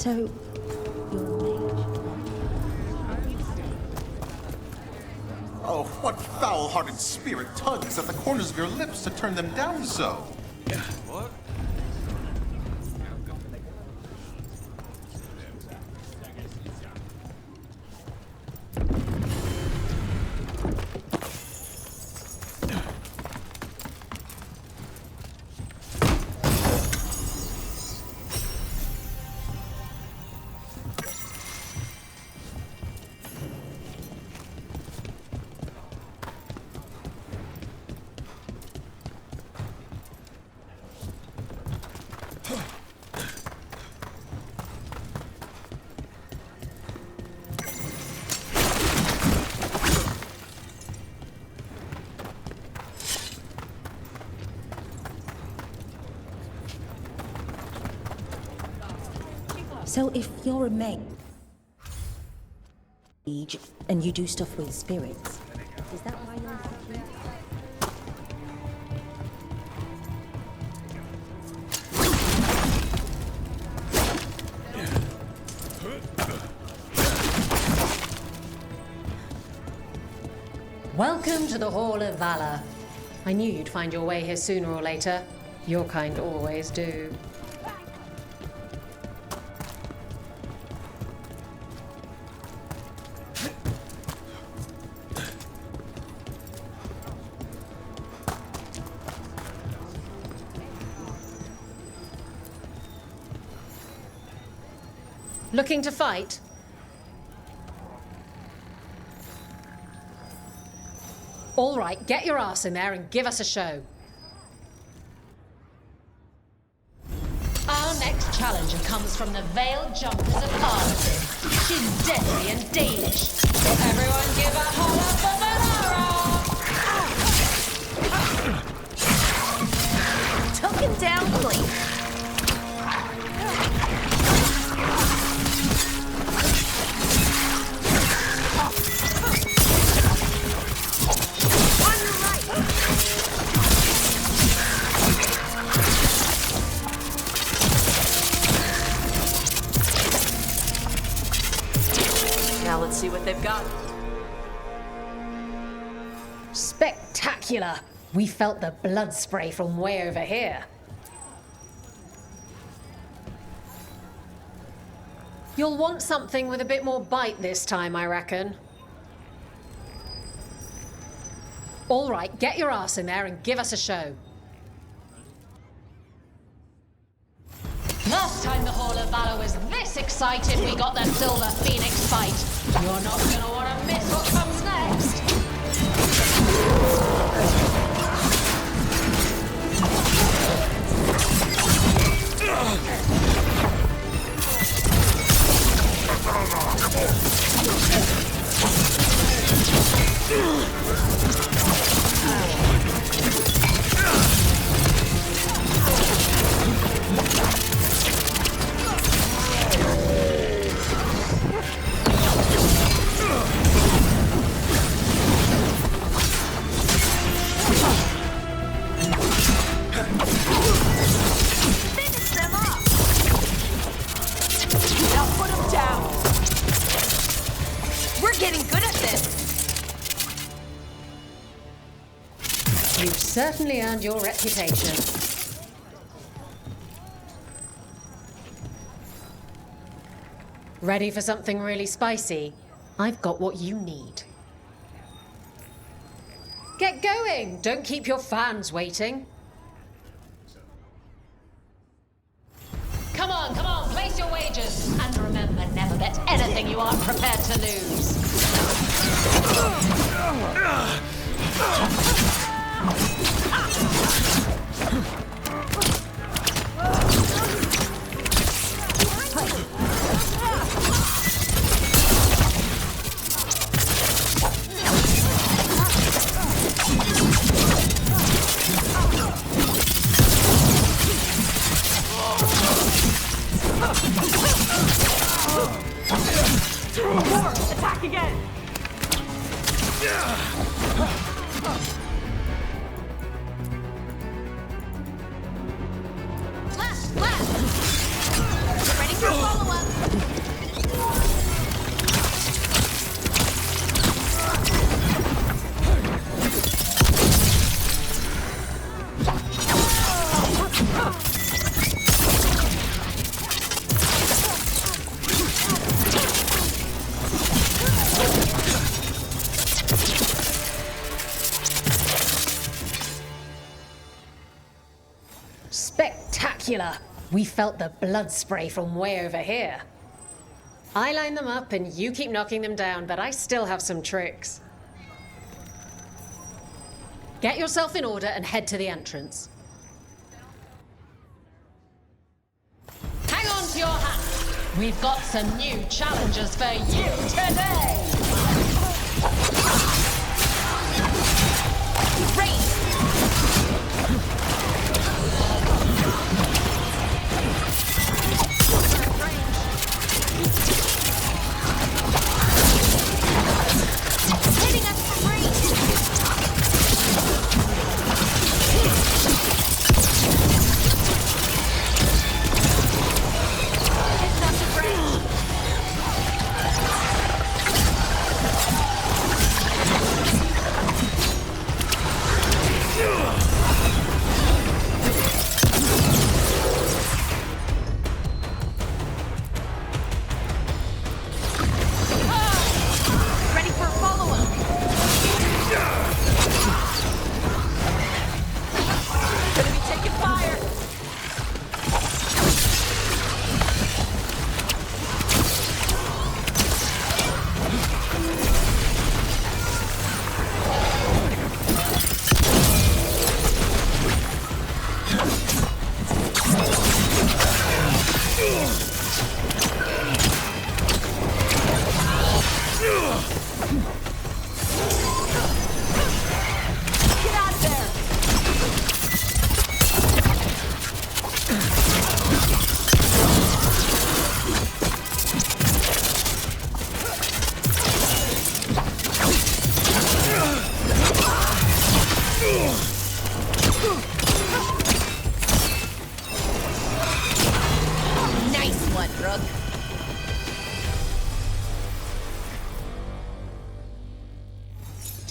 So, you're a mage? Oh, what foul-hearted spirit tugs at the corners of your lips to turn them down so? What? So if you're a mage and you do stuff with spirits, is that why you're infected? Welcome to the Hall of Valor. I knew you'd find your way here sooner or later. Your kind always do. Looking to fight? All right, get your ass in there and give us a show. Our next challenger comes from the Veiled Jumpers of Arlington. She's deadly and Danish. So everyone give a holler for Valara! Tuck him down, please. Now let's see what they've got. Spectacular! We felt the blood spray from way over here. You'll want something with a bit more bite this time, I reckon. All right, get your ass in there and give us a show. Last time the Hall of Valor was this excited, we got the Silver Phoenix fight. You're not gonna want to miss what comes next. You've certainly earned your reputation. Ready for something really spicy? I've got what you need. Get going! Don't keep your fans waiting. Come on, place your wagers. And remember, never bet anything you aren't prepared to lose. Attack again! Left! Ready? for follow-up. Spectacular! We felt the blood spray from way over here. I line them up and you keep knocking them down, but I still have some tricks. Get yourself in order and head to the entrance. Hang on to your hats! We've got some new challenges for you today! Race! Hitting us from range. Hitting us from range. Ready for follow-up. Gonna be taking fire. Get out of there. Nice one, Rook.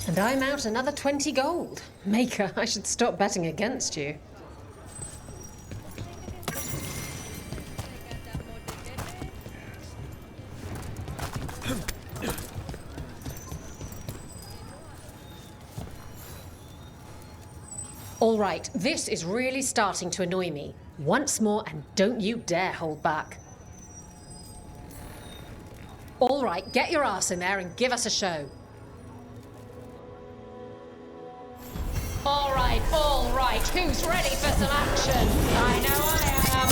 And I'm out another 20 gold. Maker, I should stop betting against you. All right, this is really starting to annoy me. Once more, and don't you dare hold back. All right, get your ass in there and give us a show. All right, who's ready for some action? I know I am.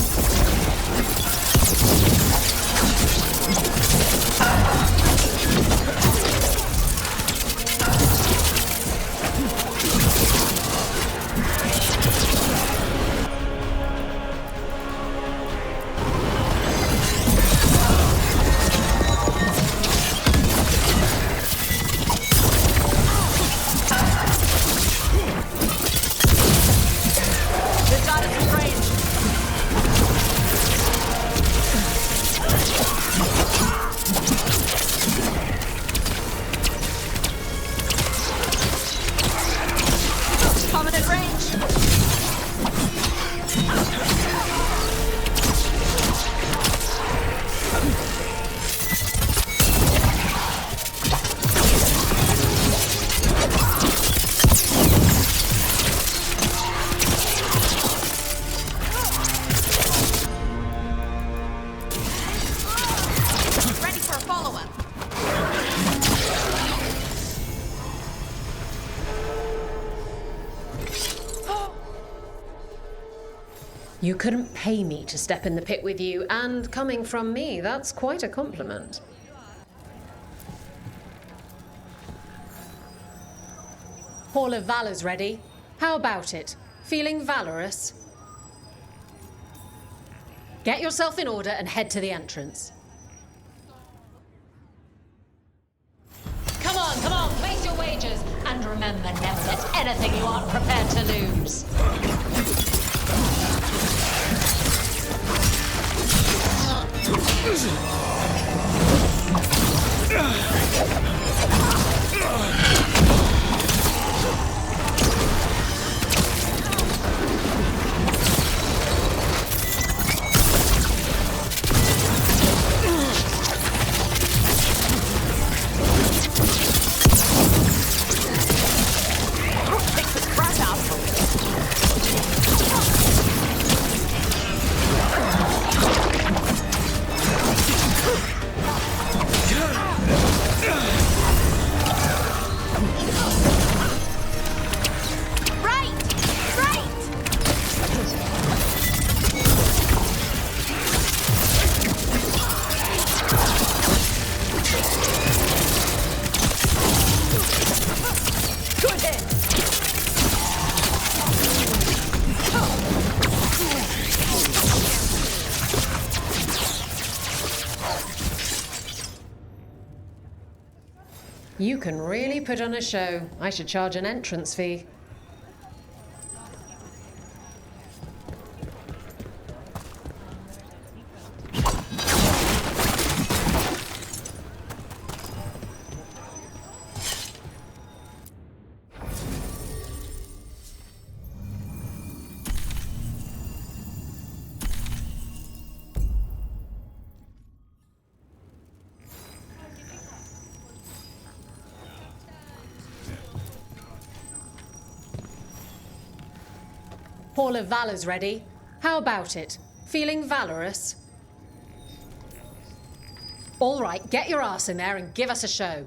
They've got us in range. Coming in range. Ready for a follow-up. You couldn't pay me to step in the pit with you, and coming from me, that's quite a compliment. Hall of Valor's ready. How about it? Feeling valorous? Get yourself in order and head to the entrance. Come on, place your wagers. And remember, never bet anything you aren't prepared to lose. You can really put on a show. I should charge an entrance fee. Hall of Valor's ready. How about it? Feeling valorous? All right, get your ass in there and give us a show.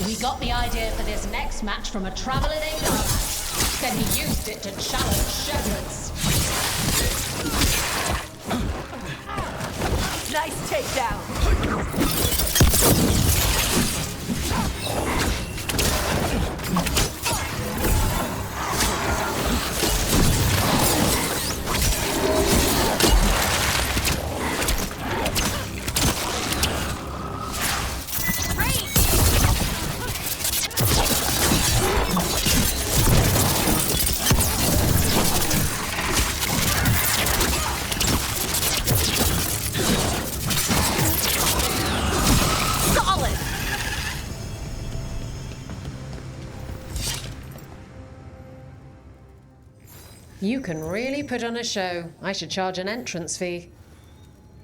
We got the idea for this next match from a traveler named Armax. Then he used it to challenge shepherds. Nice takedown. You can really put on a show. I should charge an entrance fee.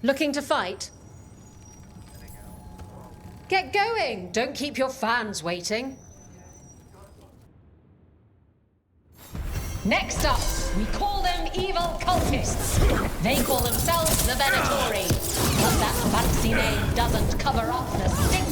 Looking to fight? Get going! Don't keep your fans waiting. Next up, we call them evil cultists. They call themselves the Venatori. But that fancy name doesn't cover up the stink.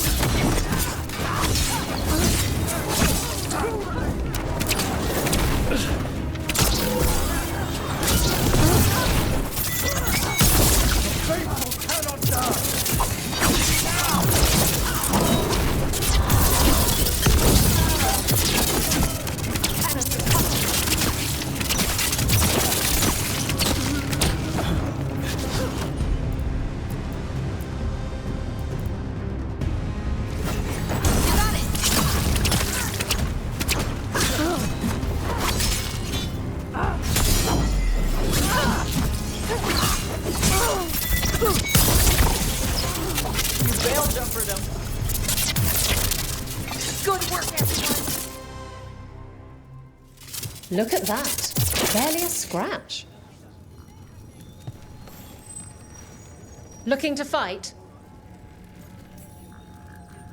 Look at that. Barely a scratch. Looking to fight?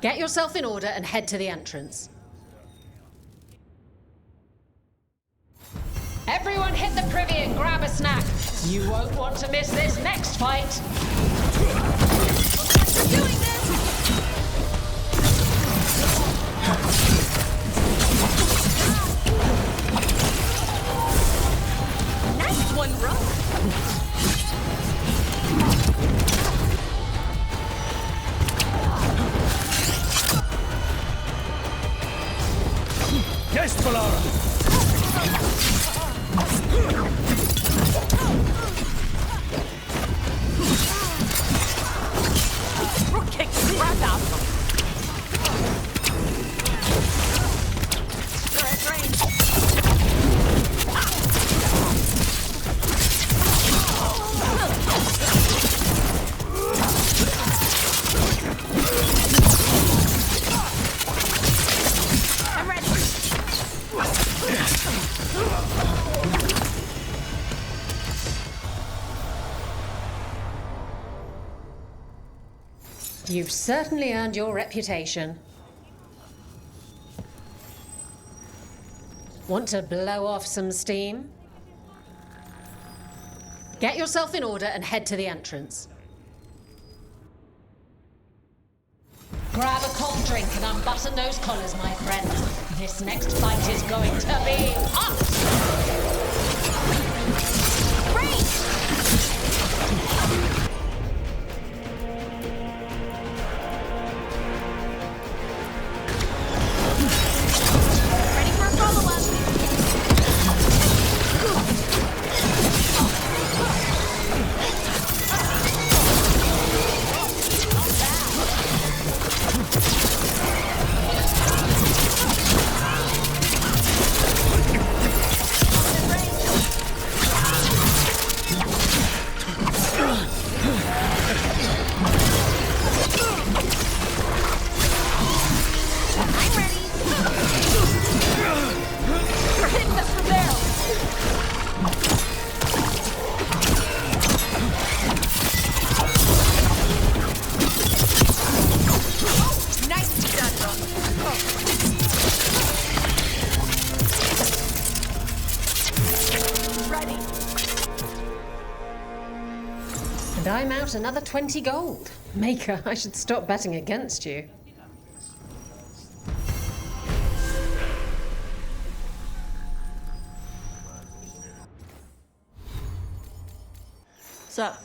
Get yourself in order and head to the entrance. Everyone hit the privy and grab a snack. You won't want to miss this next fight. Looks like you're doing this! Nice one, Rook! Yes, Polara! Rook kicked the crap out of him. They're at range. I'm ready. You've certainly earned your reputation. Want to blow off some steam? Get yourself in order and head to the entrance. Grab a cold drink and unbutton those collars, my friend. This next fight is going to be hot! Ready for a follow-up. ready. And I'm out another 20 gold. Maker, I should stop betting against you. Sup?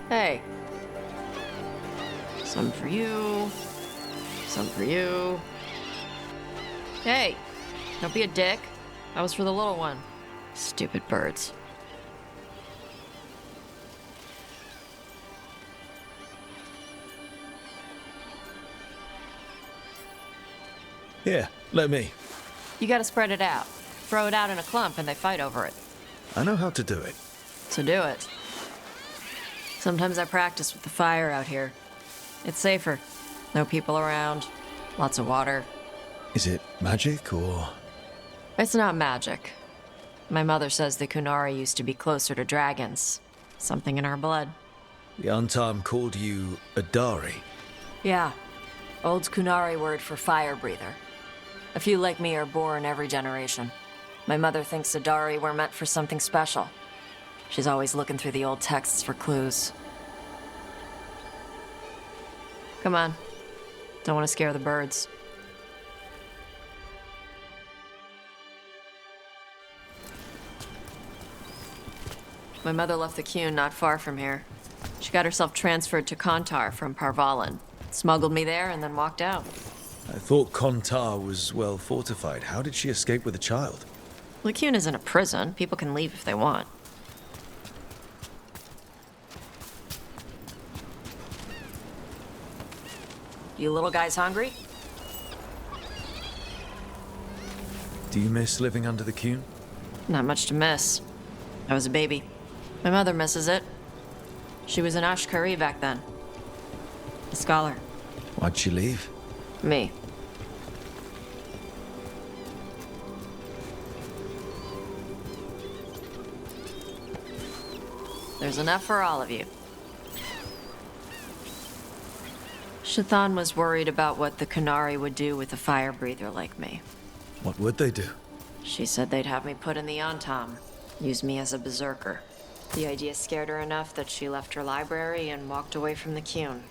Hey. Some for you. Some for you. Hey, don't be a dick. That was for the little one. Stupid birds. Here, let me. You gotta spread it out. Throw it out in a clump and they fight over it. I know how to do it. So do it. Sometimes I practice with the fire out here. It's safer. No people around. Lots of water. Is it magic or... It's not magic. My mother says the Kunari used to be closer to dragons. Something in our blood. The Untarm called you a Dari? Yeah. Old Kunari word for fire breather. A few like me are born every generation. My mother thinks Adari were meant for something special. She's always looking through the old texts for clues. Come on. Don't want to scare the birds. My mother left the Qun not far from here. She got herself transferred to Kontar from Parvalan. Smuggled me there and then walked out. I thought Kontar was well fortified. How did she escape with a child? The Qun isn't a prison. People can leave if they want. You little guys hungry? Do you miss living under the Qun? Not much to miss. I was a baby. My mother misses it. She was an Ashkari back then. A scholar. Why'd she leave? Me. There's enough for all of you. Shathan was worried about what the Kunari would do with a fire breather like me. What would they do? She said they'd have me put in the Antam, use me as a berserker. The idea scared her enough that she left her library and walked away from the Qun.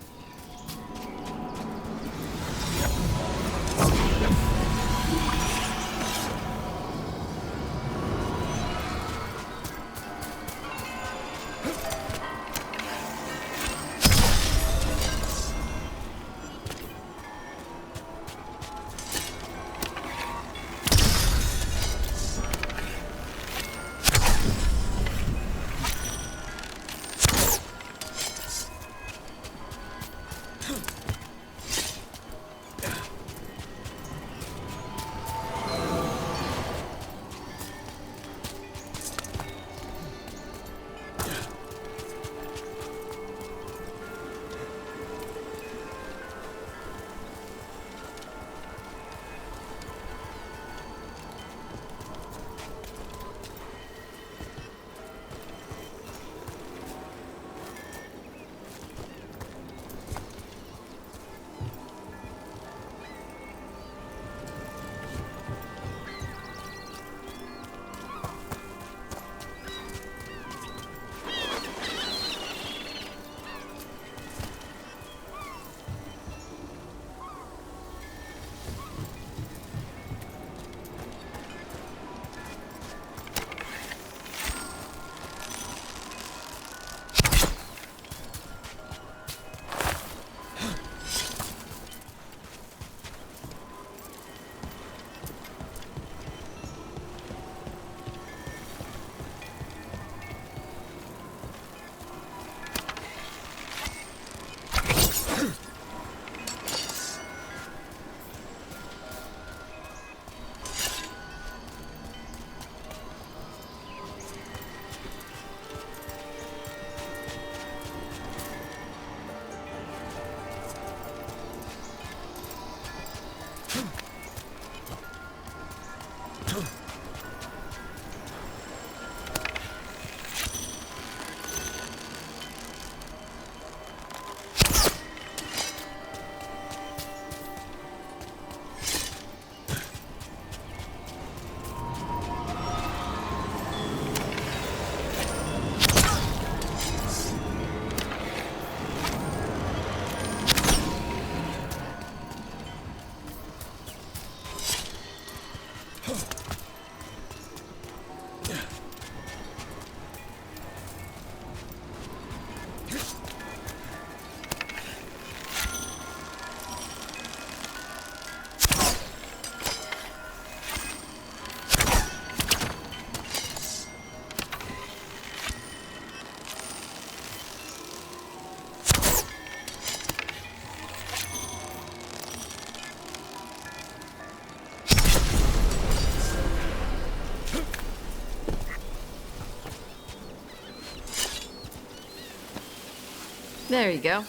There you go.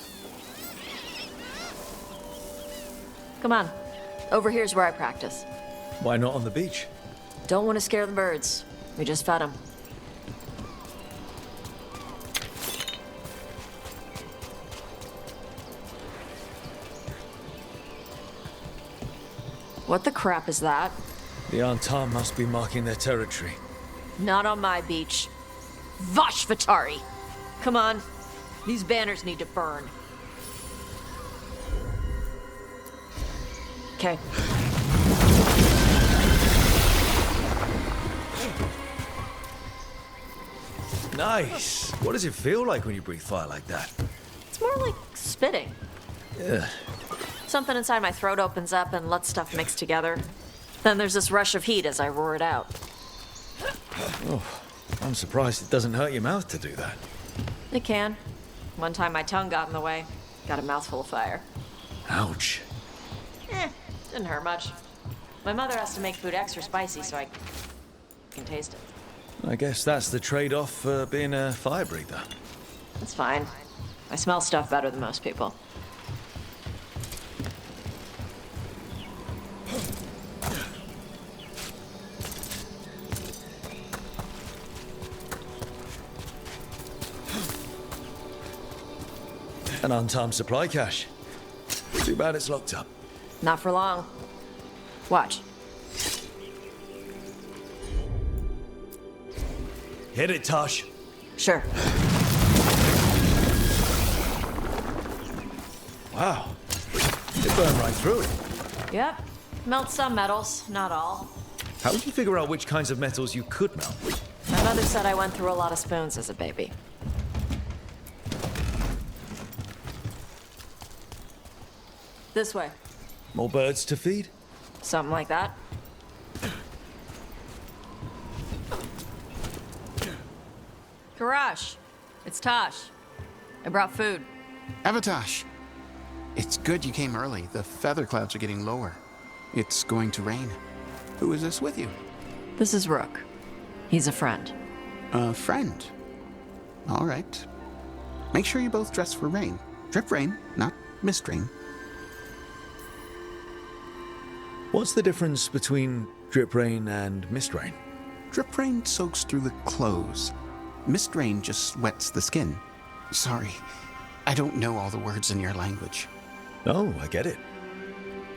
Come on. Over here's where I practice. Why not on the beach? Don't want to scare the birds. We just fed them. What the crap is that? The Antar must be marking their territory. Not on my beach. Vosh Vatari! Come on. These banners need to burn. Okay. Nice! What does it feel like when you breathe fire like that? It's more like spitting. Yeah. Something inside my throat opens up and lets stuff mix together. Then there's this rush of heat as I roar it out. Oh, I'm surprised it doesn't hurt your mouth to do that. It can. One time my tongue got in the way. Got a mouthful of fire. Ouch. Didn't hurt much. My mother has to make food extra spicy so I can taste it. I guess that's the trade-off for being a fire breather. It's fine. I smell stuff better than most people. An untimed supply cache. Too bad it's locked up. Not for long. Watch. Hit it, Tosh. Sure. Wow. It burned right through it. Yep. Melt some metals, not all. How would you figure out which kinds of metals you could melt? My mother said I went through a lot of spoons as a baby. This way. More birds to feed? Something like that. Karash, it's Tosh. I brought food. Avatash, it's good you came early. The feather clouds are getting lower. It's going to rain. Who is this with you? This is Rook. He's a friend. A friend. All right. Make sure you both dress for rain. Drip rain, not mist rain. What's the difference between drip rain and mist rain? Drip rain soaks through the clothes. Mist rain just wets the skin. Sorry, I don't know all the words in your language. Oh, I get it.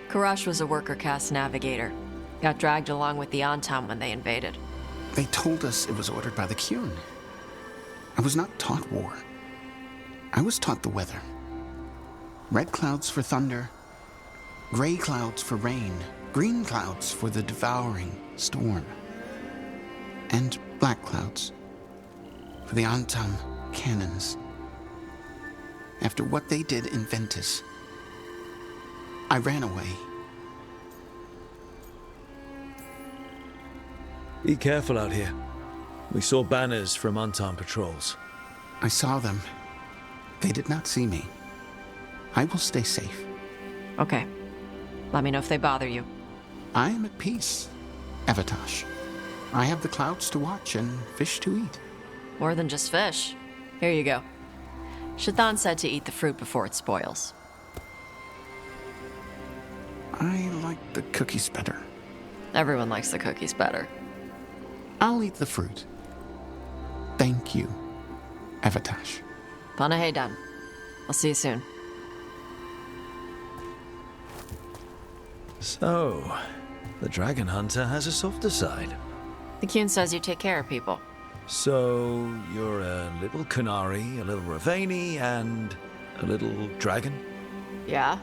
Karash was a worker caste navigator. Got dragged along with the Antam when they invaded. They told us it was ordered by the Kyun. I was not taught war. I was taught the weather. Red clouds for thunder, gray clouds for rain, green clouds for the devouring storm, and black clouds for the Antam cannons. After what they did in Ventus, I ran away. Be careful out here. We saw banners from unarmed patrols. I saw them. They did not see me. I will stay safe. Okay. Let me know if they bother you. I am at peace, Avatash. I have the clouds to watch and fish to eat. More than just fish. Here you go. Shathan said to eat the fruit before it spoils. I like the cookies better. Everyone likes the cookies better. I'll eat the fruit. Thank you, Avatash. Panaheydan. I'll see you soon. So, the dragon hunter has a softer side. The Kyun says you take care of people. So, you're a little Kunari, a little Ravani, and a little dragon? Yeah?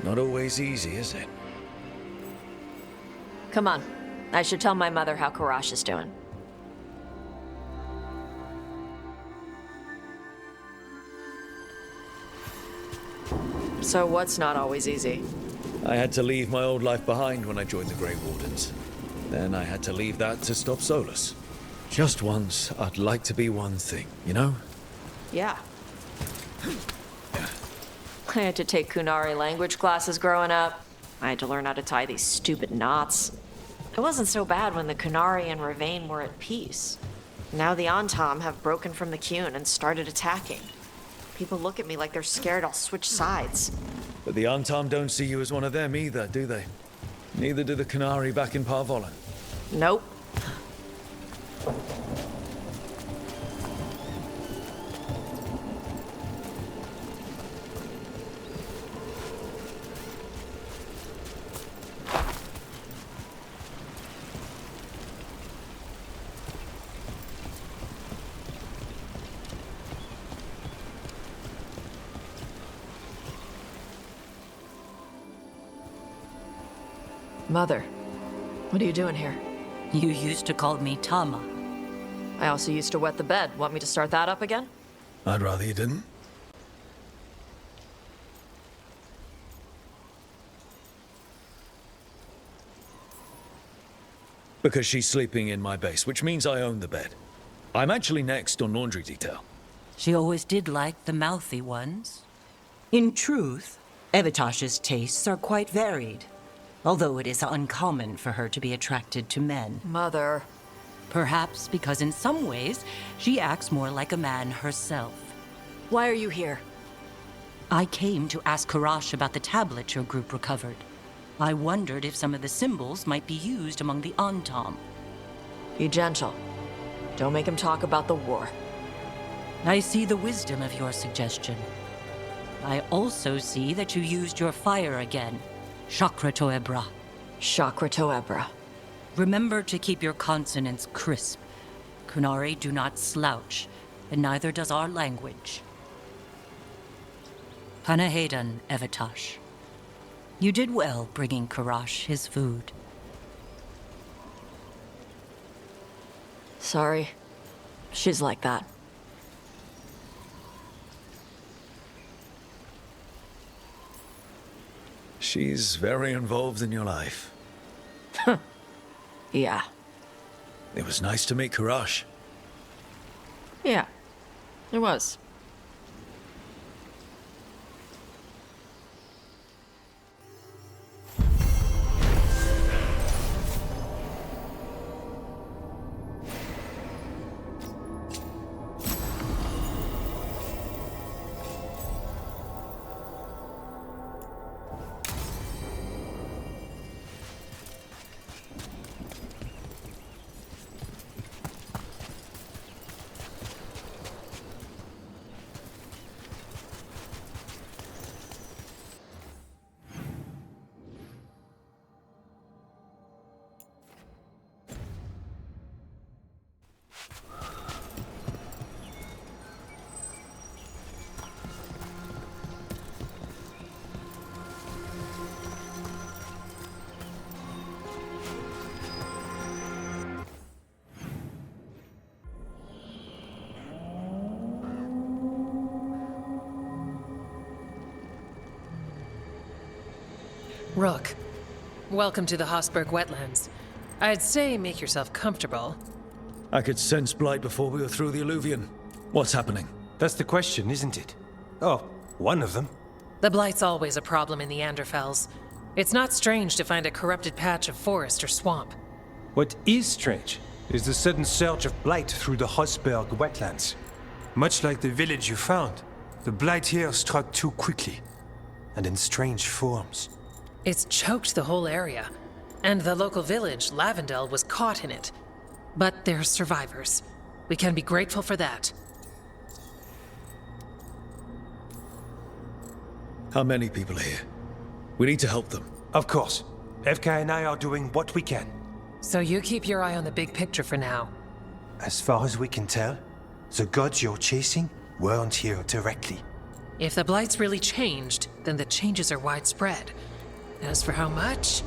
Not always easy, is it? Come on. I should tell my mother how Karash is doing. So what's not always easy? I had to leave my old life behind when I joined the Grey Wardens. Then I had to leave that to stop Solus. Just once, I'd like to be one thing, you know? Yeah. I had to take Kunari language classes growing up. I had to learn how to tie these stupid knots. It wasn't so bad when the Kunari and Ravain were at peace. Now the Antam have broken from the Qun and started attacking. People look at me like they're scared I'll switch sides. But the Antam don't see you as one of them either, do they? Neither do the Kunari back in Parvolan. Nope. Mother, what are you doing here? You used to call me Tama. I also used to wet the bed. Want me to start that up again? I'd rather you didn't. Because she's sleeping in my base, which means I own the bed. I'm actually next on laundry detail. She always did like the mouthy ones. In truth, Evitash's tastes are quite varied, although it is uncommon for her to be attracted to men. Mother. Perhaps because in some ways, she acts more like a man herself. Why are you here? I came to ask Karash about the tablet your group recovered. I wondered if some of the symbols might be used among the Antam. Be gentle. Don't make him talk about the war. I see the wisdom of your suggestion. I also see that you used your fire again. Chakra Toebra. Chakra Toebra. Remember to keep your consonants crisp. Kunari do not slouch, and neither does our language. Panahedan, Evitash. You did well bringing Karash his food. Sorry. She's like that. She's very involved in your life. Yeah. It was nice to meet Karash. Yeah. It was. Rook, welcome to the Hosberg wetlands. I'd say make yourself comfortable. I could sense blight before we were through the alluvion. What's happening? That's the question, isn't it? Oh, one of them. The blight's always a problem in the Anderfels. It's not strange to find a corrupted patch of forest or swamp. What is strange is the sudden surge of blight through the Hosberg wetlands. Much like the village you found, the blight here struck too quickly, and in strange forms. It's choked the whole area, and the local village, Lavendel, was caught in it. But they're survivors. We can be grateful for that. How many people are here? We need to help them. Of course. Evka and I are doing what we can. So you keep your eye on the big picture for now. As far as we can tell, the gods you're chasing weren't here directly. If the blight's really changed, then the changes are widespread. As for how much?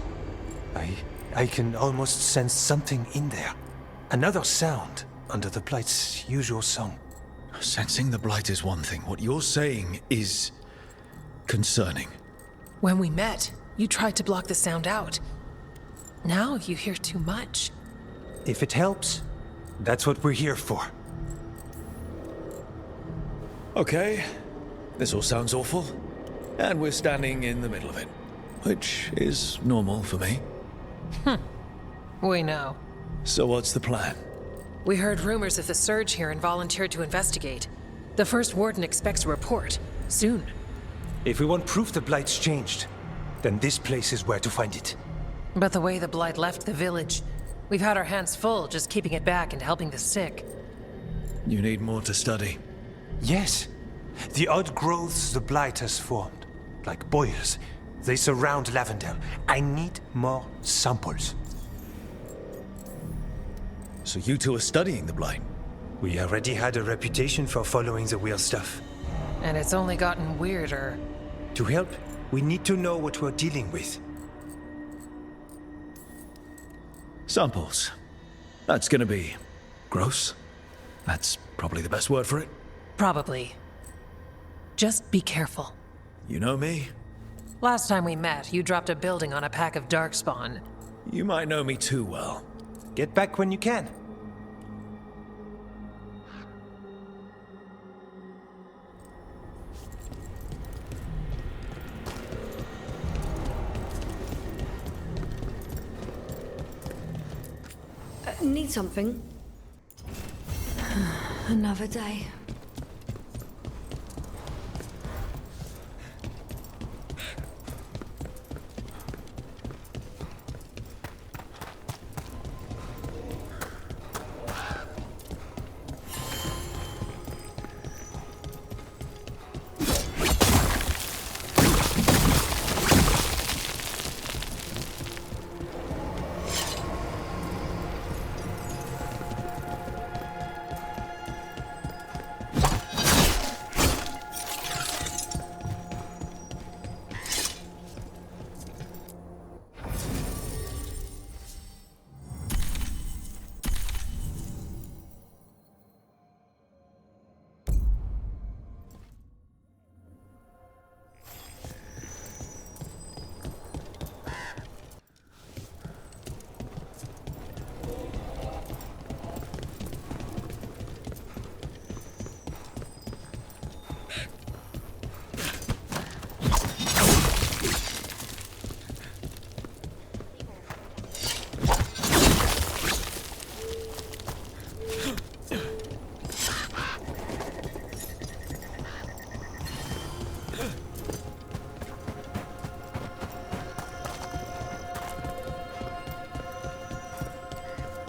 I can almost sense something in there. Another sound under the blight's usual song. Sensing the blight is one thing. What you're saying is concerning. When we met, you tried to block the sound out. Now you hear too much. If it helps, that's what we're here for. Okay. This all sounds awful. And we're standing in the middle of it, which is normal for me. We know. So what's the plan? We heard rumors of the surge here and volunteered to investigate. The first warden expects a report. Soon. If we want proof the Blight's changed, then this place is where to find it. But the way the Blight left the village, we've had our hands full just keeping it back and helping the sick. You need more to study. Yes. The odd growths the Blight has formed, like boils, they surround Lavendel. I need more samples. So you two are studying the Blight? We already had a reputation for following the weird stuff. And it's only gotten weirder. To help, we need to know what we're dealing with. Samples. That's gonna be gross. That's probably the best word for it. Probably. Just be careful. You know me? Last time we met, you dropped a building on a pack of darkspawn. You might know me too well. Get back when you can. Need something? Another day.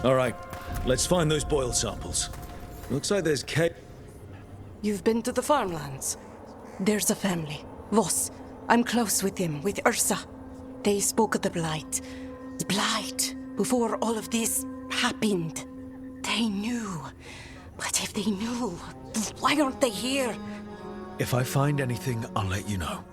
All right, let's find those boil samples. Looks like there's You've been to the farmlands? There's a family. Voss. I'm close with them, with Ursa. They spoke of the Blight. The Blight. Before all of this happened. They knew. But if they knew, why aren't they here? If I find anything, I'll let you know.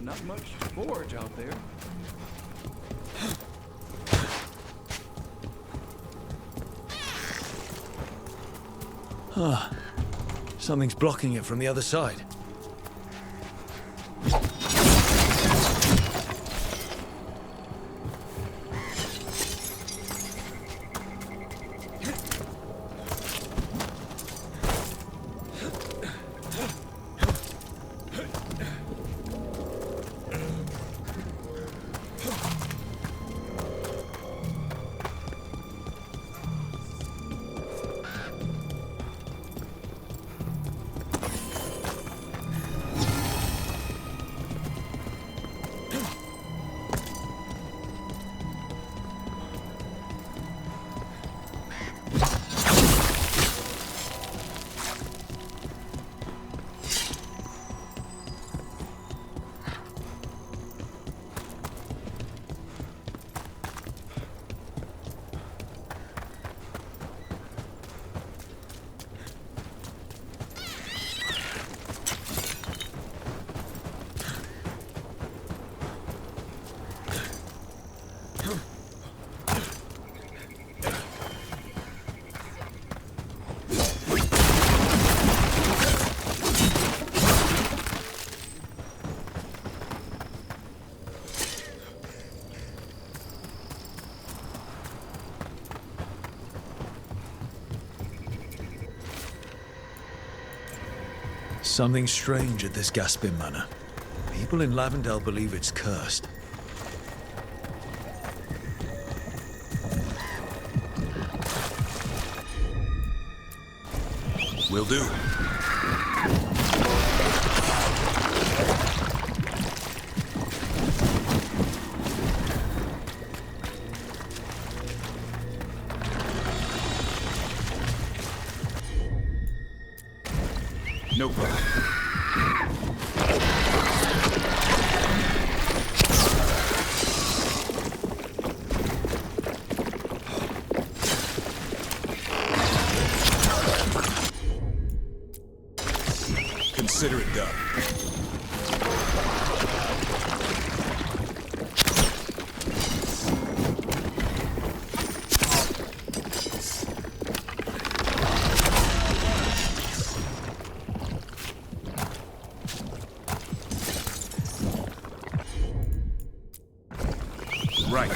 Not much forage out there. Something's blocking it from the other side. something strange at this Gaspin Manor. People in Lavendel believe it's cursed. Will do. No problem. Consider it done. Right.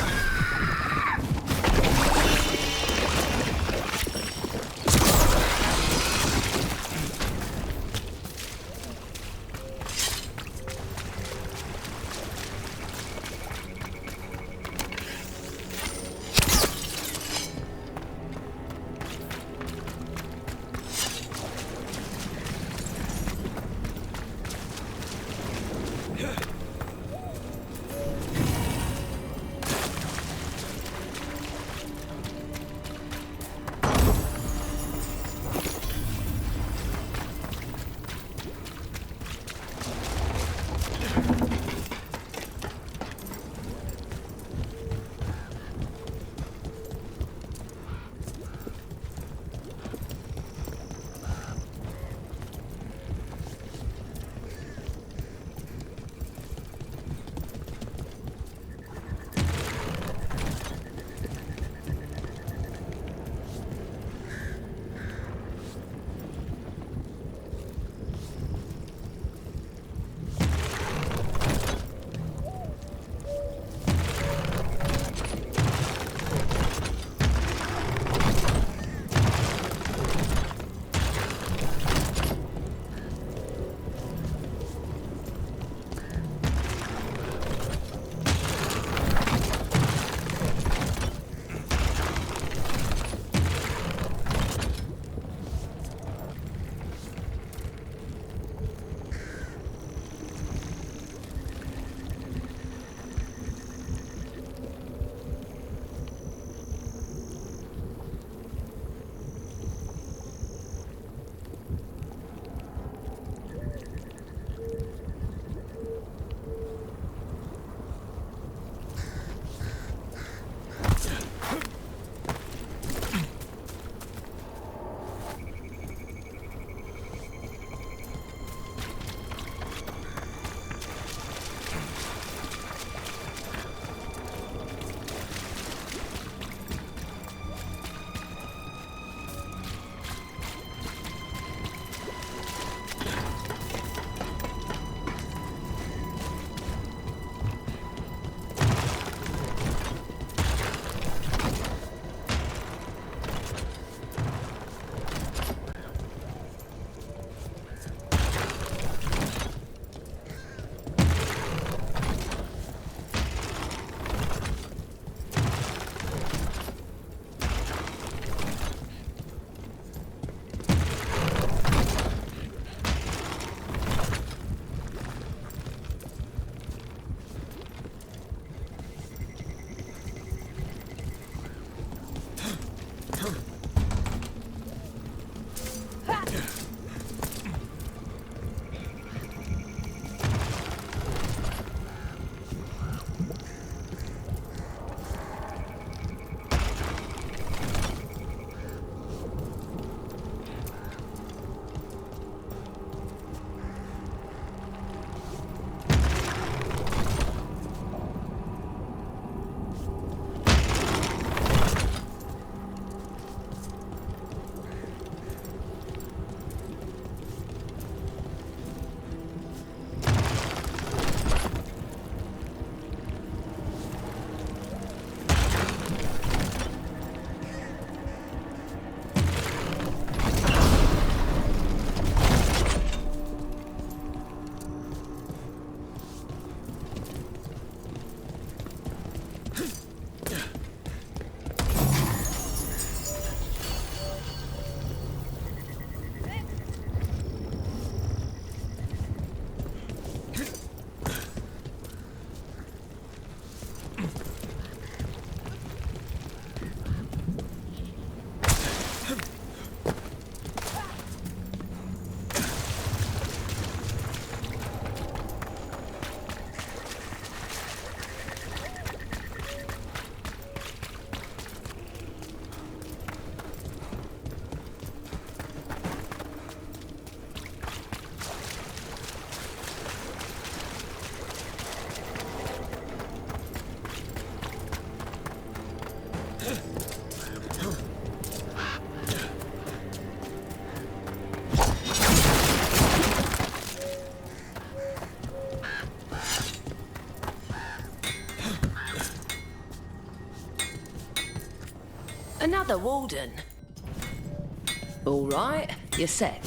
Another warden. All right, you're set.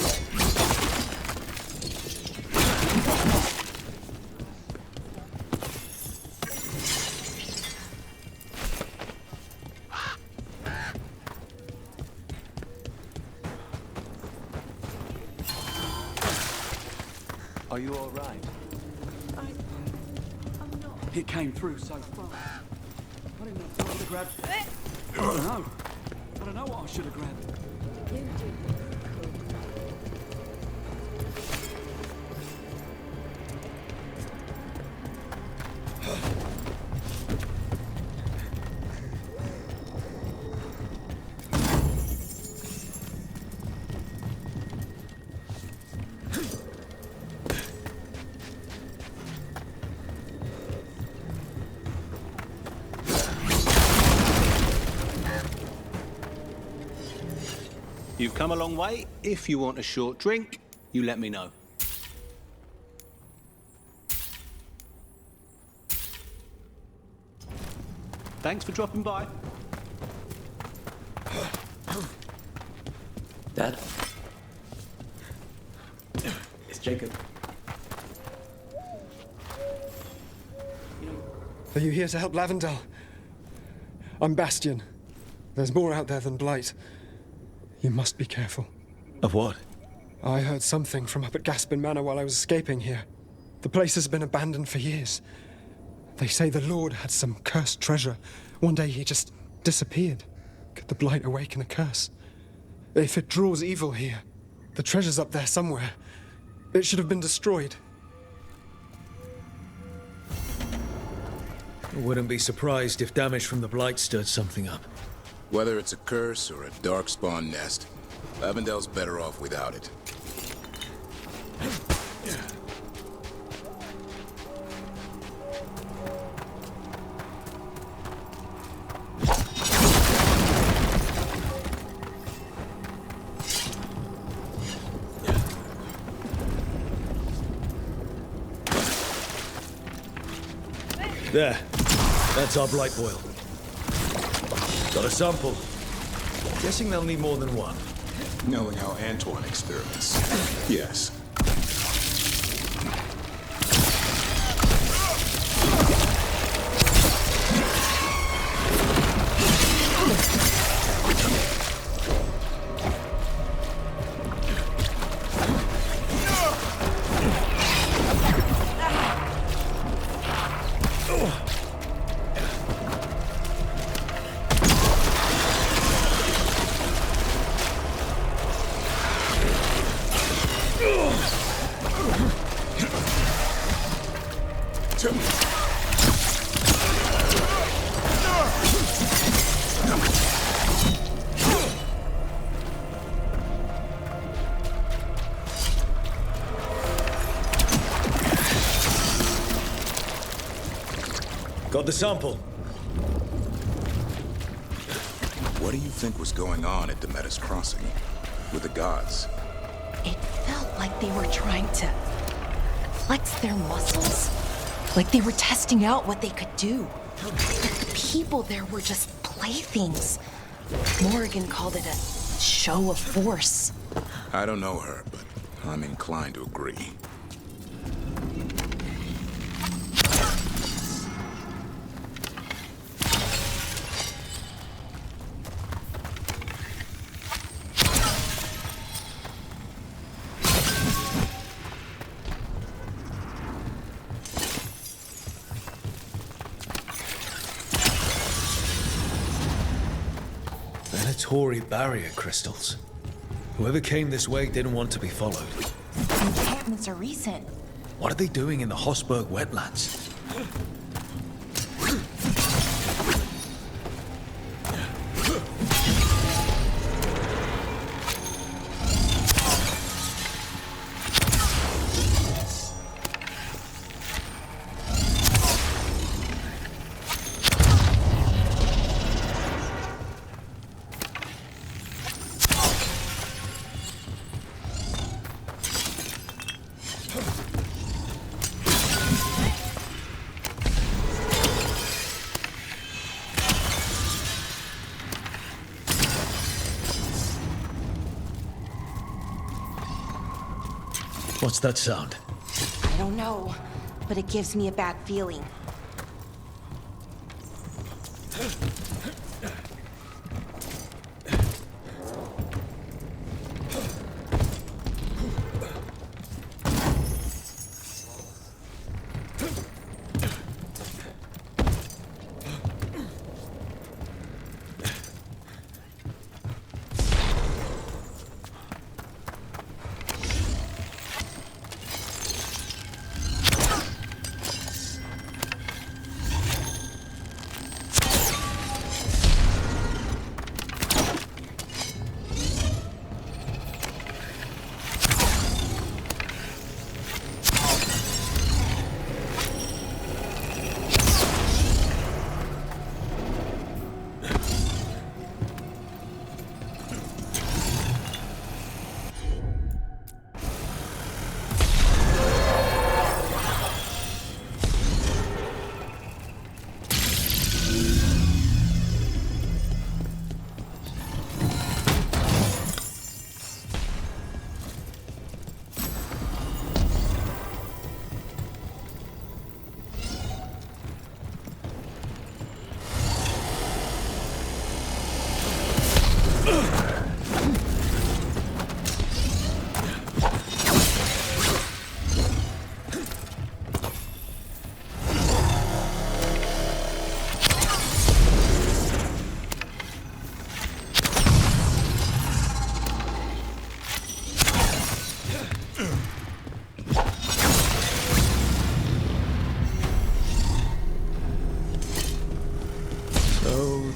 Are you all right? I'm not. It came through so fast. I didn't have time to grab. I don't know. I don't know what I should have grabbed. You do. You've come a long way. If you want a short drink, you let me know. Thanks for dropping by. Dad? It's Jacob. Are you here to help Lavendel? I'm Bastion. There's more out there than Blight. You must be careful. Of what? I heard something from up at Gaspin Manor while I was escaping here. The place has been abandoned for years. They say the Lord had some cursed treasure. One day he just disappeared. Could the Blight awaken a curse? If it draws evil here, the treasure's up there somewhere. It should have been destroyed. I wouldn't be surprised if damage from the Blight stirred something up. Whether it's a curse or a darkspawn nest, Lavendel's better off without it. There. That's our Blight boil. Got a sample. Guessing they'll need more than one. Knowing how Antoine experiments. Yes. Got the sample. What do you think was going on at Demeter's Crossing with the gods? It felt like they were trying to flex their muscles. Like they were testing out what they could do. The people there were just playthings. Morrigan called it a show of force. I don't know her, but I'm inclined to agree. Tory barrier crystals. Whoever came this way didn't want to be followed. The encampments are recent. What are they doing in the Hossberg wetlands? What's that sound? I don't know, but it gives me a bad feeling.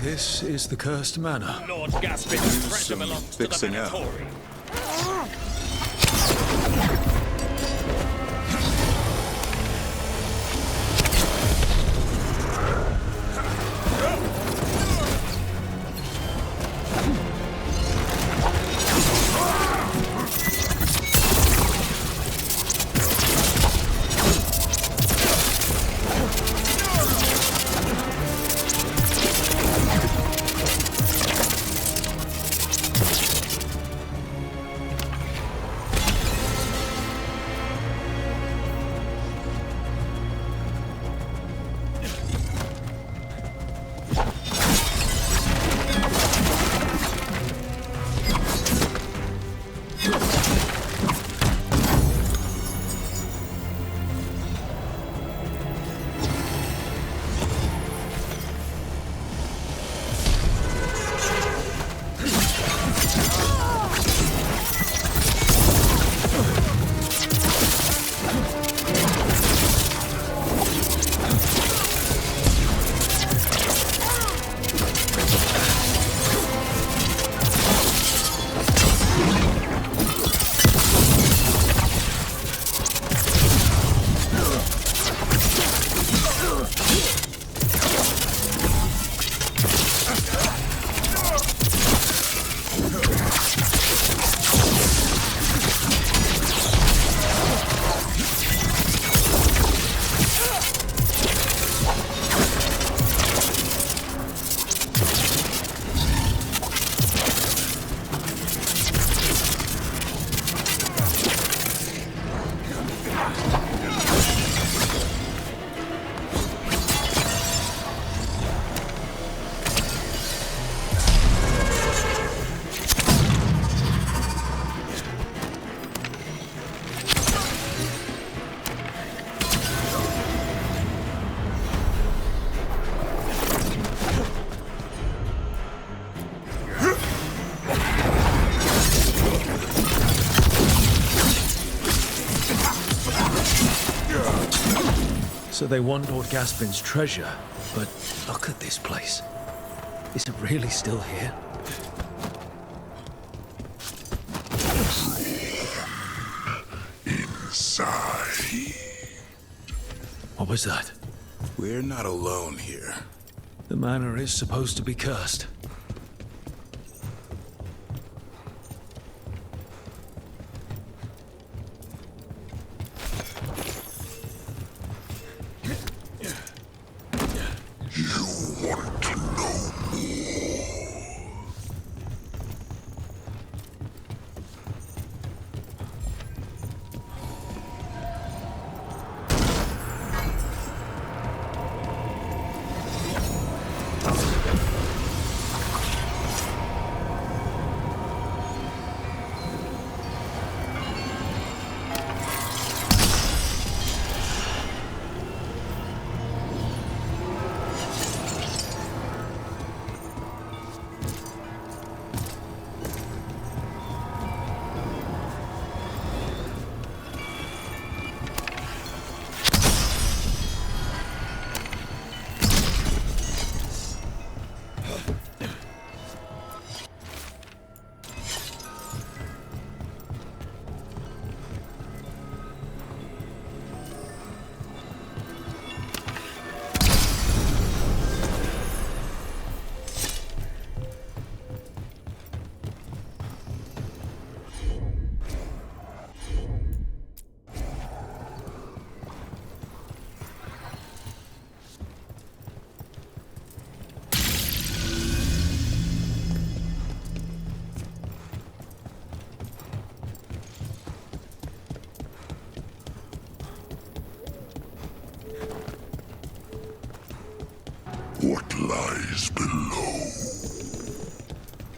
This is the cursed manor. Lord Gaspin's treasure belongs to the fixing up. Venatori. So they want Lord Gaspin's treasure, but look at this place. Is it really still here? Inside. What was that? We're not alone here. The manor is supposed to be cursed.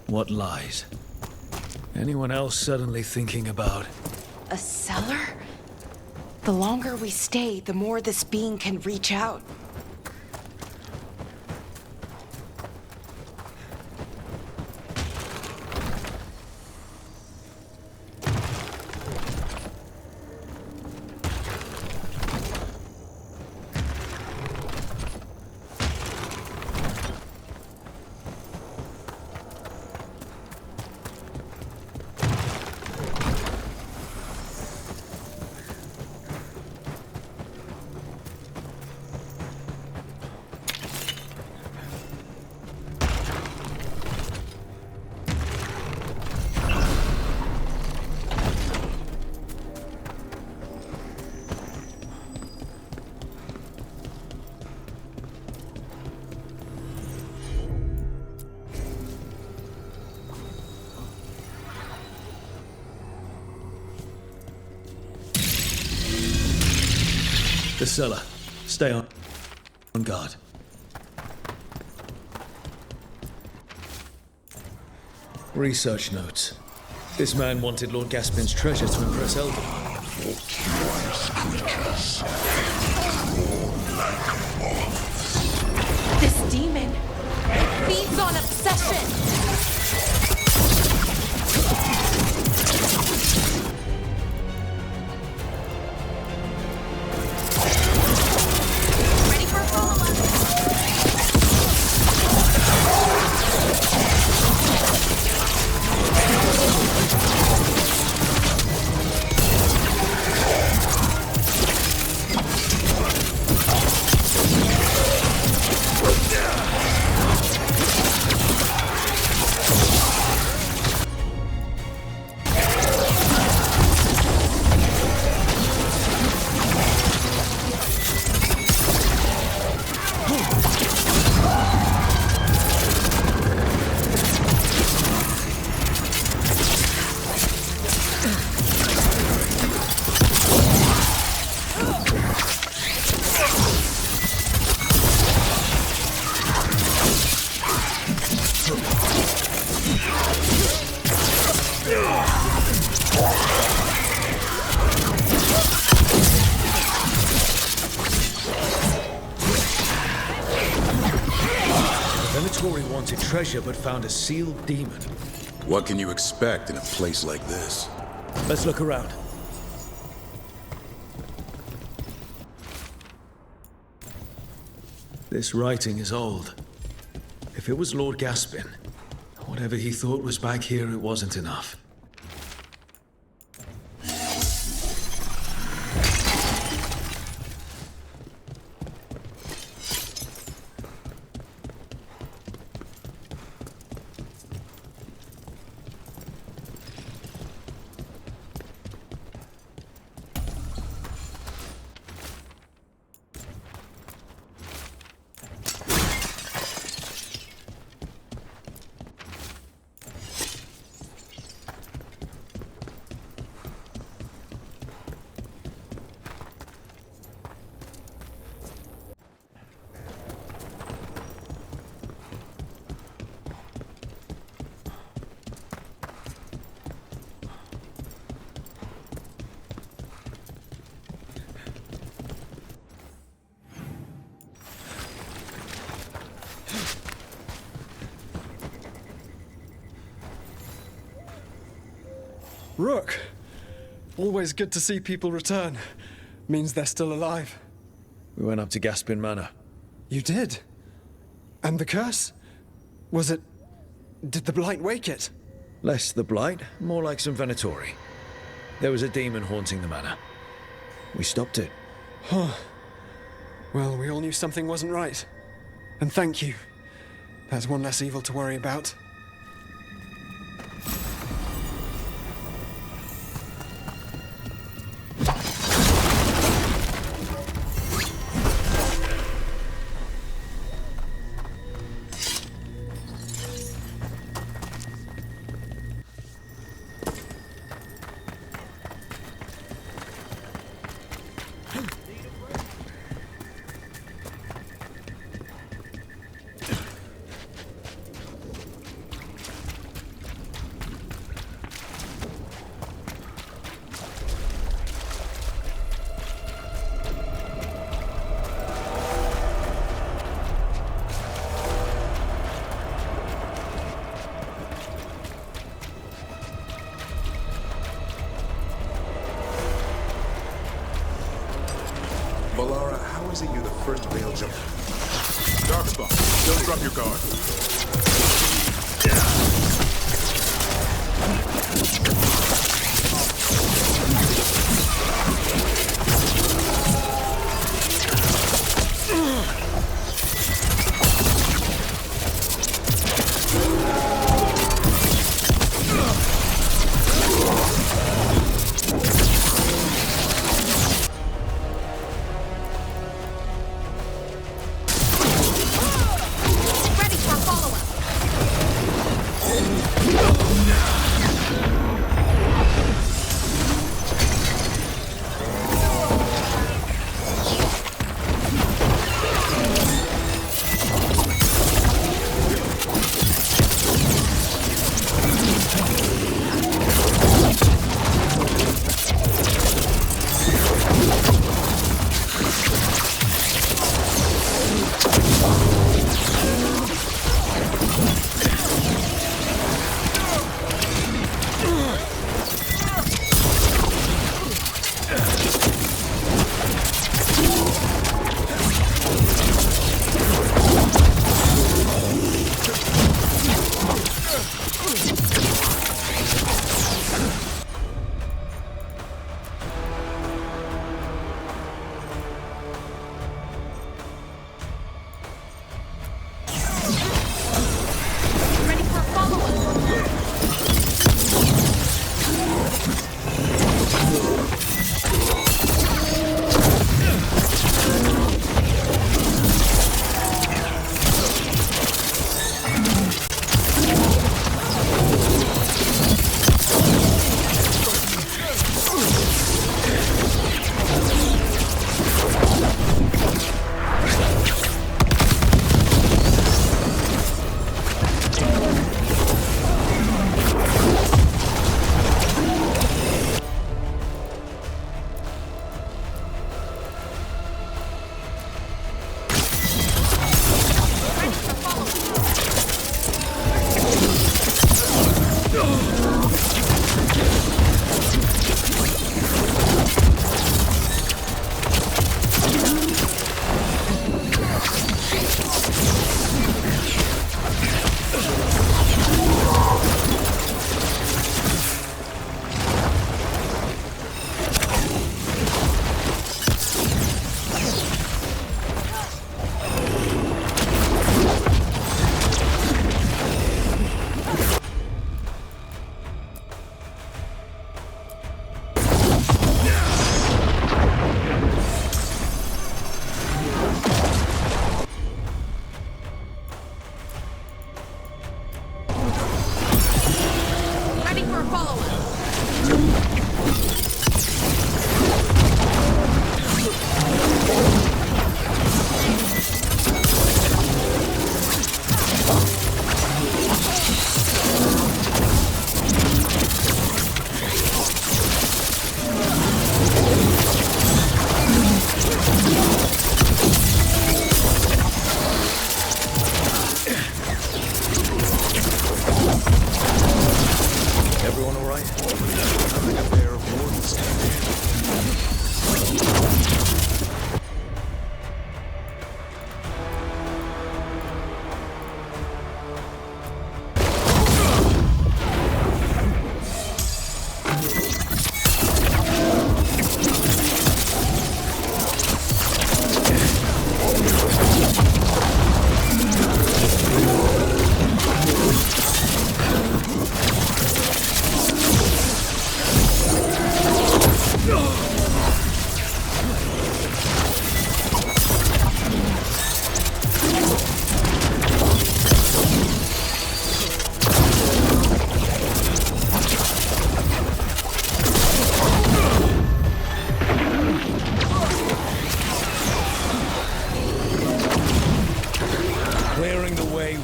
What lies? Anyone else suddenly thinking about... A cellar? The longer we stay, the more this being can reach out. The cellar. Stay on guard. Research notes. This man wanted Lord Gaspin's treasure to impress Eldon. This demon feeds on obsession. Venatori wanted treasure but found a sealed demon. What can you expect in a place like this? Let's look around. This writing is old. If it was Lord Gaspin, whatever he thought was back here, it wasn't enough. Rook! Always good to see people return. Means they're still alive. We went up to Gaspin Manor. You did? And the curse? Was it... Did the blight wake it? Less the blight, more like some Venatori. There was a demon haunting the manor. We stopped it. Huh. Well, we all knew something wasn't right. And thank you. There's one less evil to worry about. is it you're the first veil jumper? Darkspawn, don't drop your guard.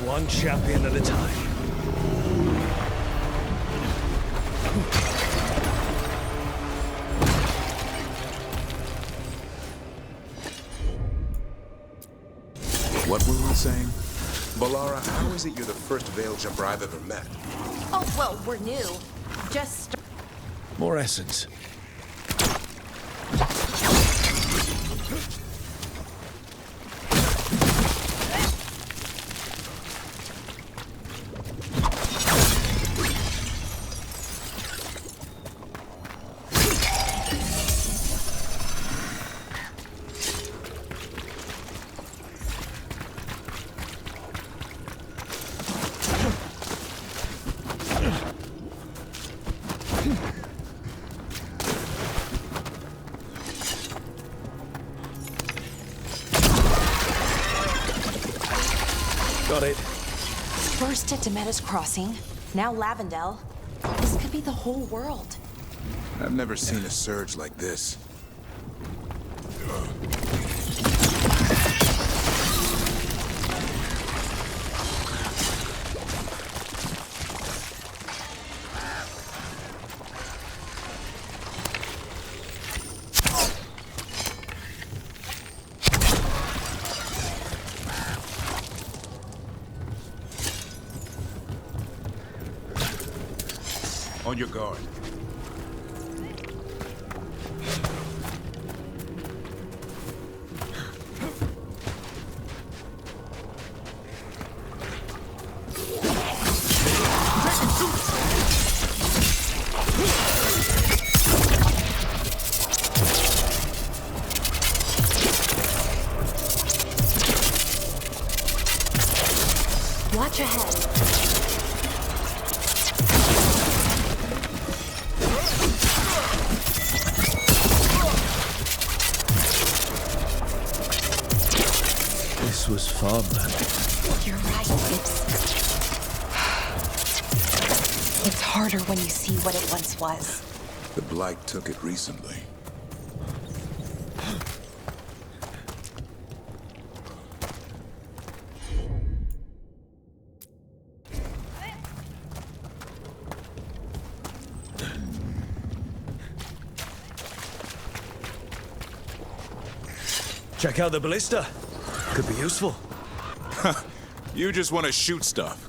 One champion at a time. What were we saying? Balara, how is it you're the first veil jumper I've ever met? Oh, well, we're new. Just... More essence. First at Demetta's Crossing, now Lavendel. This could be the whole world. I've never seen a surge like this. On your guard. Watch ahead. This was farmland. You're right, It's harder when you see what it once was. The Blight took it recently. Check out the ballista. Could be useful. You just want to shoot stuff.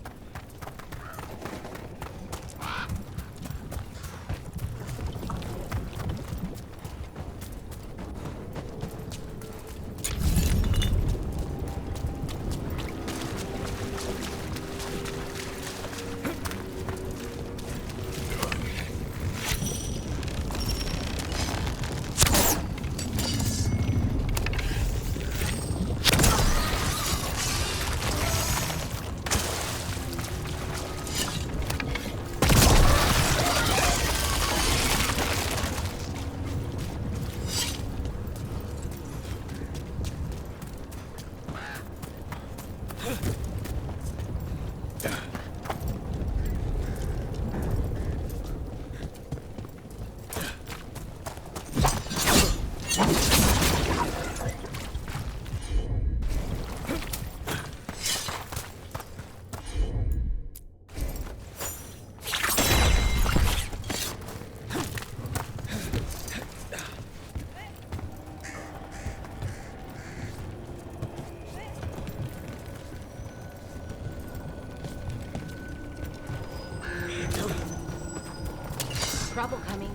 Trouble coming.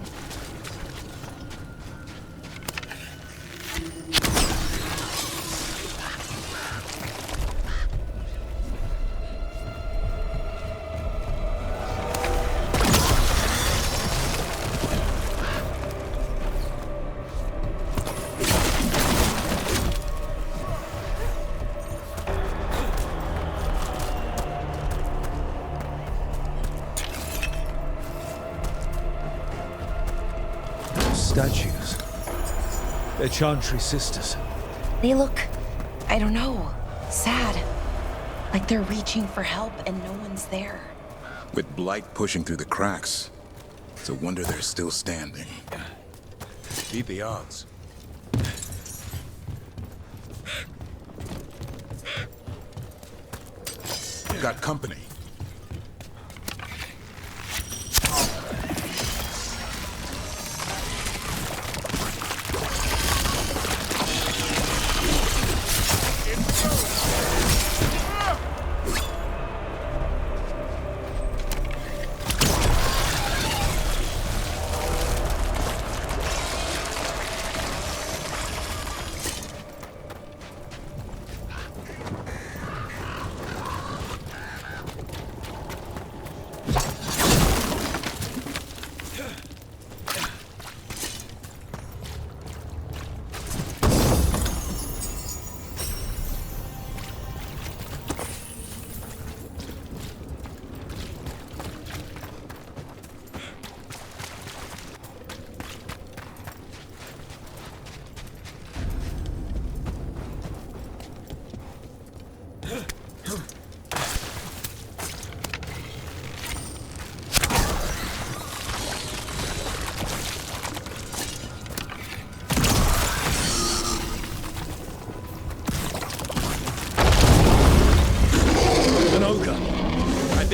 Statues. They're Chantry sisters. They look, I don't know, sad. Like they're reaching for help and no one's there. With Blight pushing through the cracks, it's a wonder they're still standing. Beat the odds. Got company.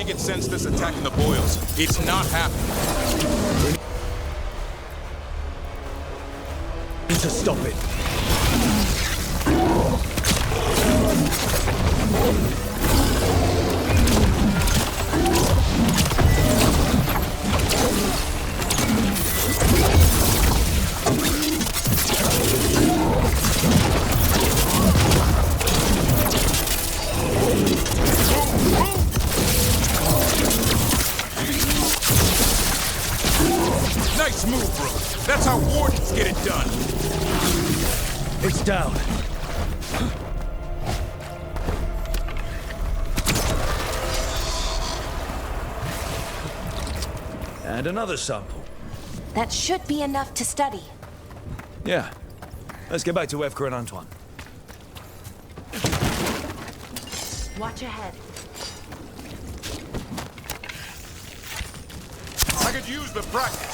think it sensed us attacking the boils. It's not happening. We need to stop it. Nice move, bro. That's how wardens get it done. It's down. And another sample. That should be enough to study. Yeah. Let's get back to Evka and Antoine. Watch ahead. I could use the practice.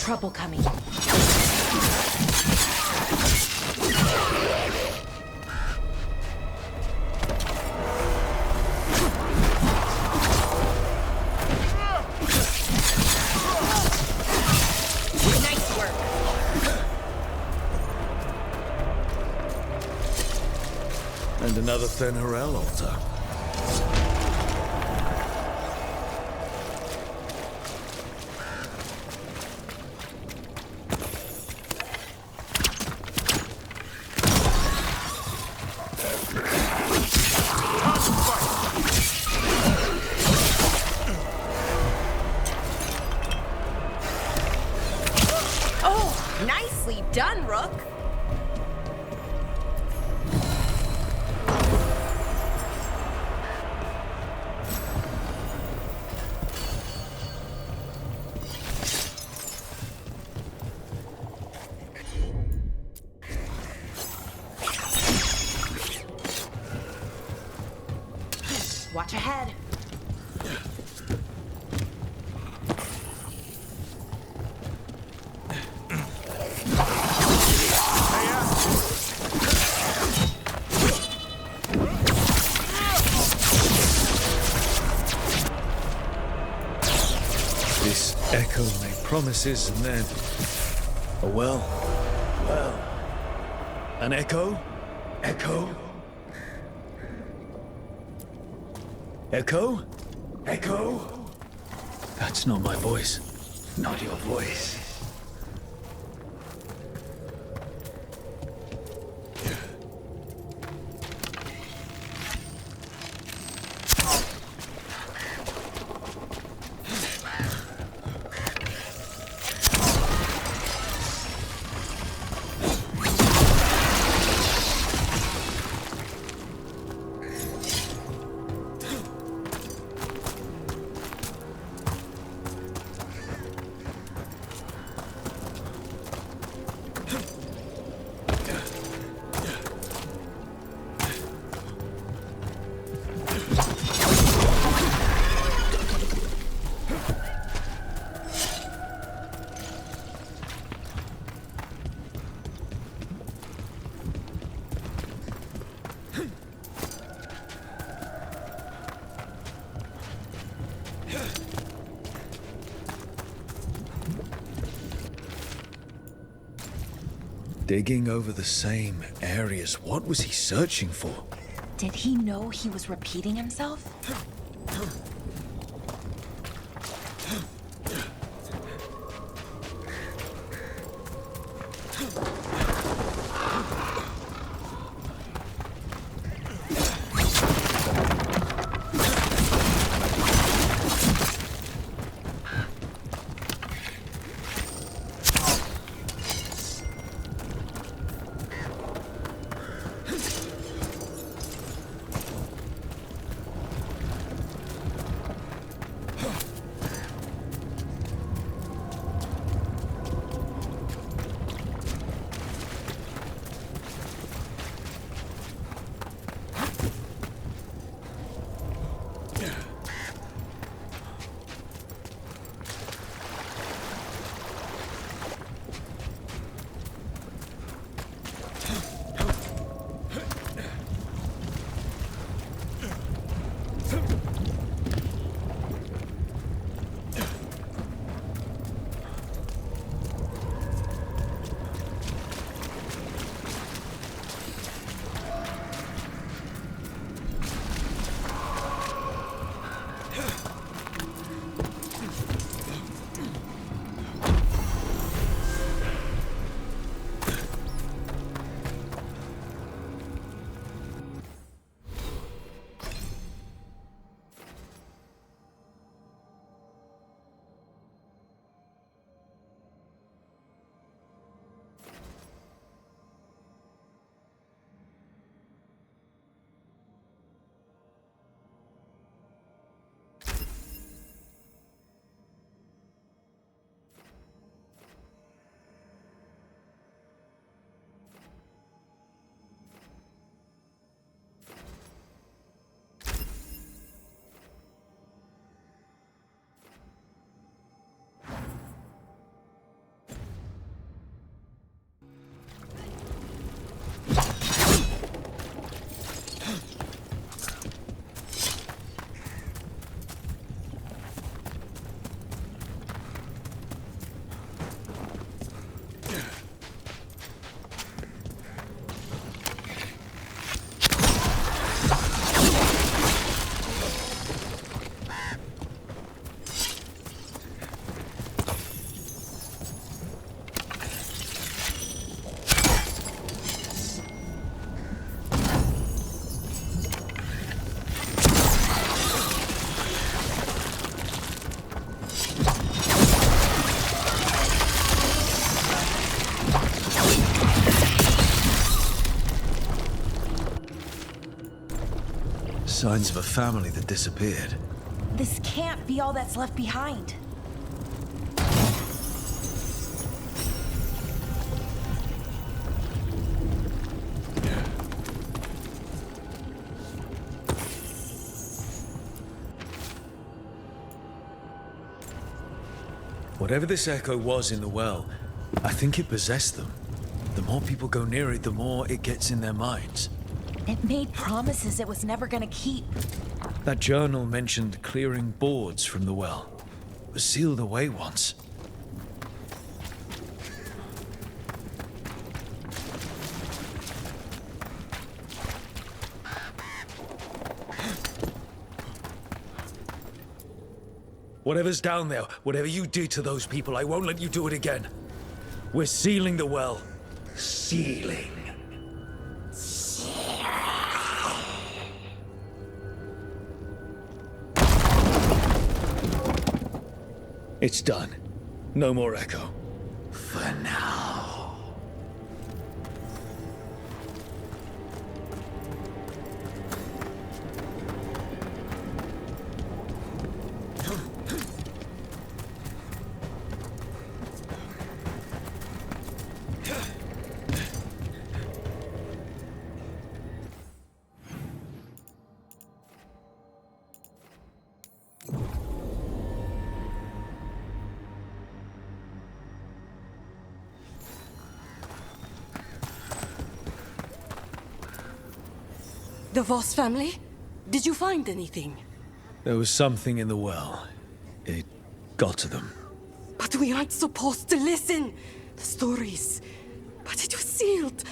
Trouble coming. Nice work. And another Fen'Harel altar. Nicely done, Rook. Watch ahead. This echo made promises and then... Oh well. Well. An echo? Echo? Echo? Echo? That's not my voice. Not your voice. Digging over the same areas. What was he searching for? Did he know he was repeating himself? Signs of a family that disappeared. This can't be all that's left behind. Whatever this echo was in the well, I think it possessed them. The more people go near it, the more it gets in their minds. It made promises it was never gonna keep. That journal mentioned clearing boards from the well. It was sealed away once. Whatever's down there, whatever you did to those people, I won't let you do it again. We're sealing the well. Sealing. It's done. No more echo. For now. The Voss family? Did you find anything? There was something in the well. It got to them. But we aren't supposed to listen. The stories. But it was sealed.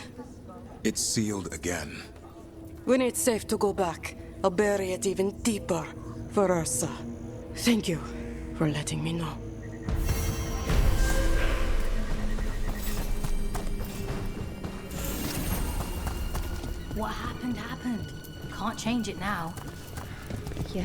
It's sealed again. When it's safe to go back, I'll bury it even deeper for Ursa. Thank you for letting me know. What happened, happened. Can't change it now. Yeah.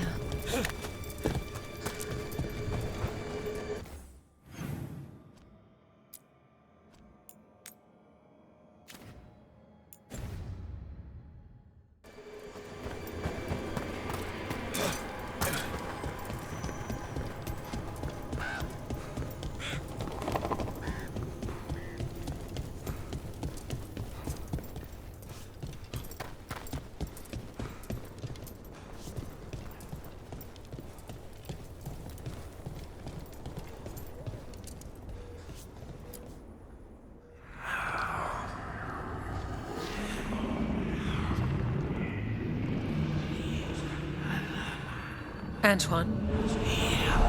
Antoine?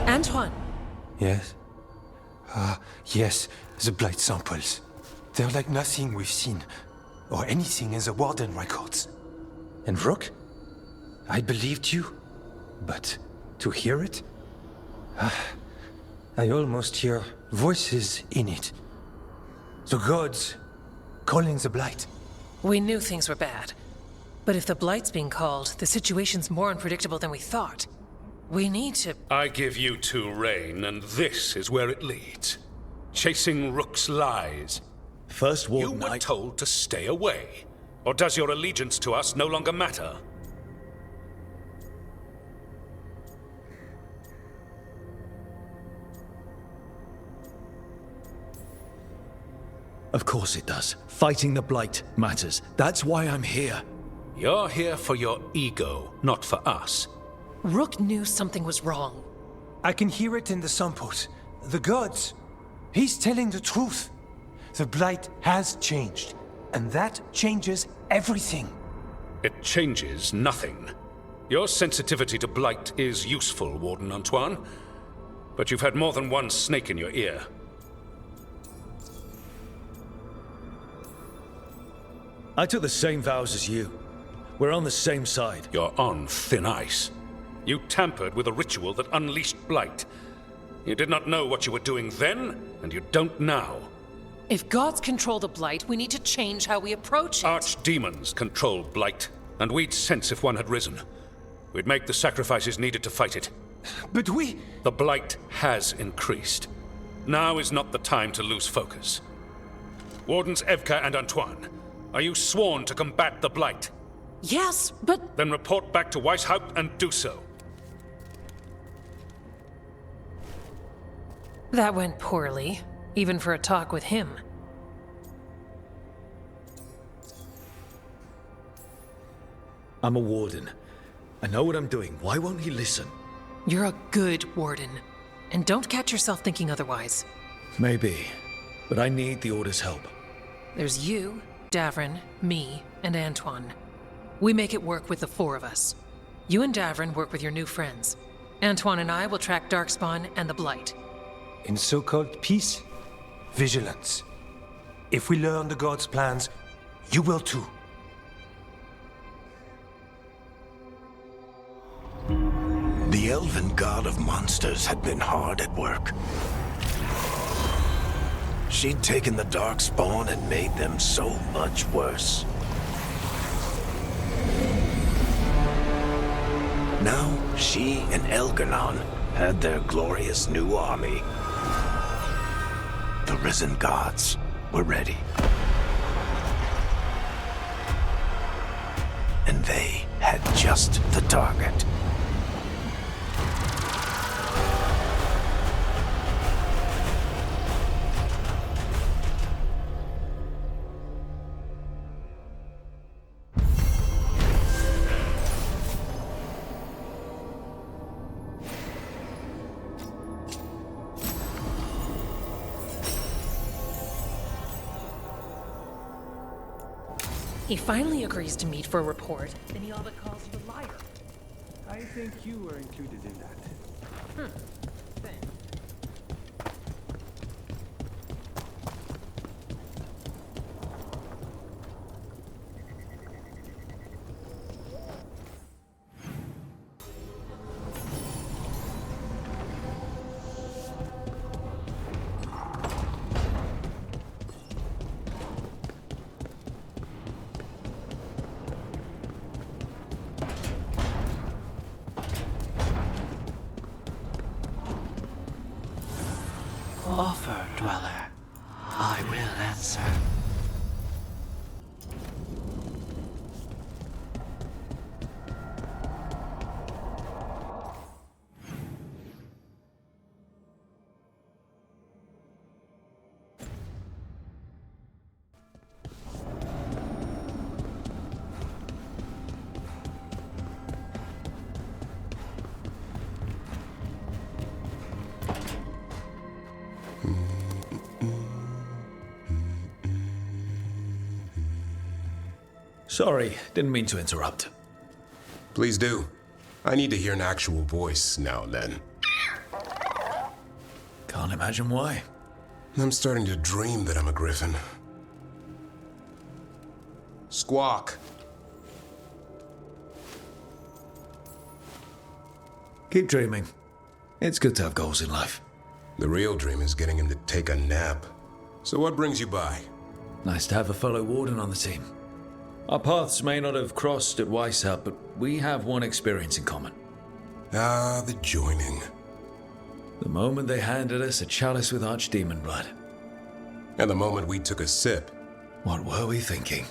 Antoine! Yes? Yes, the blight samples. They're like nothing we've seen, or anything in the Warden records. And Rook? I believed you, but to hear it? I almost hear voices in it. The gods calling the blight. We knew things were bad. But if the Blight's being called, the situation's more unpredictable than we thought. We need to... I give you two reign, and this is where it leads. Chasing Rook's lies. First Warden, you were told to stay away. Or does your allegiance to us no longer matter? Of course it does. Fighting the Blight matters. That's why I'm here. You're here for your ego, not for us. Rook knew something was wrong. I can hear it in the samples. The gods. He's telling the truth. The blight has changed, and that changes everything. It changes nothing. Your sensitivity to blight is useful, Warden Antoine. But you've had more than one snake in your ear. I took the same vows as you. We're on the same side. You're on thin ice. You tampered with a ritual that unleashed blight. You did not know what you were doing then, and you don't now. If gods control the Blight, we need to change how we approach it. Archdemons control blight, and we'd sense if one had risen. We'd make the sacrifices needed to fight it. But we... The blight has increased. Now is not the time to lose focus. Wardens Evka and Antoine, are you sworn to combat the blight? Yes, but... Then report back to Weishaupt and do so. That went poorly, even for a talk with him. I'm a warden. I know what I'm doing. Why won't he listen? You're a good warden. And don't catch yourself thinking otherwise. Maybe. But I need the Order's help. There's you, Davrin, me, and Antoine. We make it work with the four of us. You and Davrin work with your new friends. Antoine and I will track Darkspawn and the Blight. In so-called peace, vigilance. If we learn the gods' plans, you will too. The elven god of monsters had been hard at work. She'd taken the Darkspawn and made them so much worse. Now, she and Elgar'nan had their glorious new army. The risen gods were ready. And they had just the target. He finally agrees to meet for a report, then he all but calls you a liar. I think you were included in that. Thanks. Offer, dweller. I will answer. Sorry, didn't mean to interrupt. Please do. I need to hear an actual voice now and then. Can't imagine why. I'm starting to dream that I'm a griffin. Squawk. Keep dreaming. It's good to have goals in life. The real dream is getting him to take a nap. So what brings you by? Nice to have a fellow warden on the team. Our paths may not have crossed at Weishaupt, but we have one experience in common. Ah, the joining. The moment they handed us a chalice with archdemon blood. And the moment we took a sip. What were we thinking?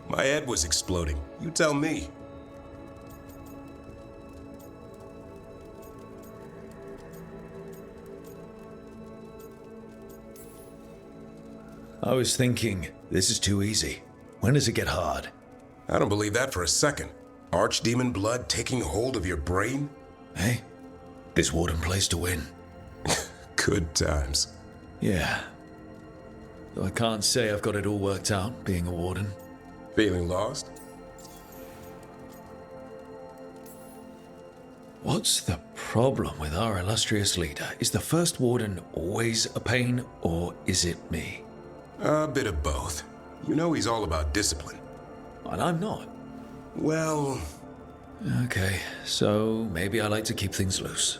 My head was exploding. You tell me. I was thinking, this is too easy. When does it get hard? I don't believe that for a second. Archdemon blood taking hold of your brain? Hey, this warden plays to win. Good times. Yeah. Though I can't say I've got it all worked out, being a warden. Feeling lost? What's the problem with our illustrious leader? Is the first warden always a pain, or is it me? A bit of both. You know he's all about discipline. And I'm not. Well... Okay, so maybe I like to keep things loose.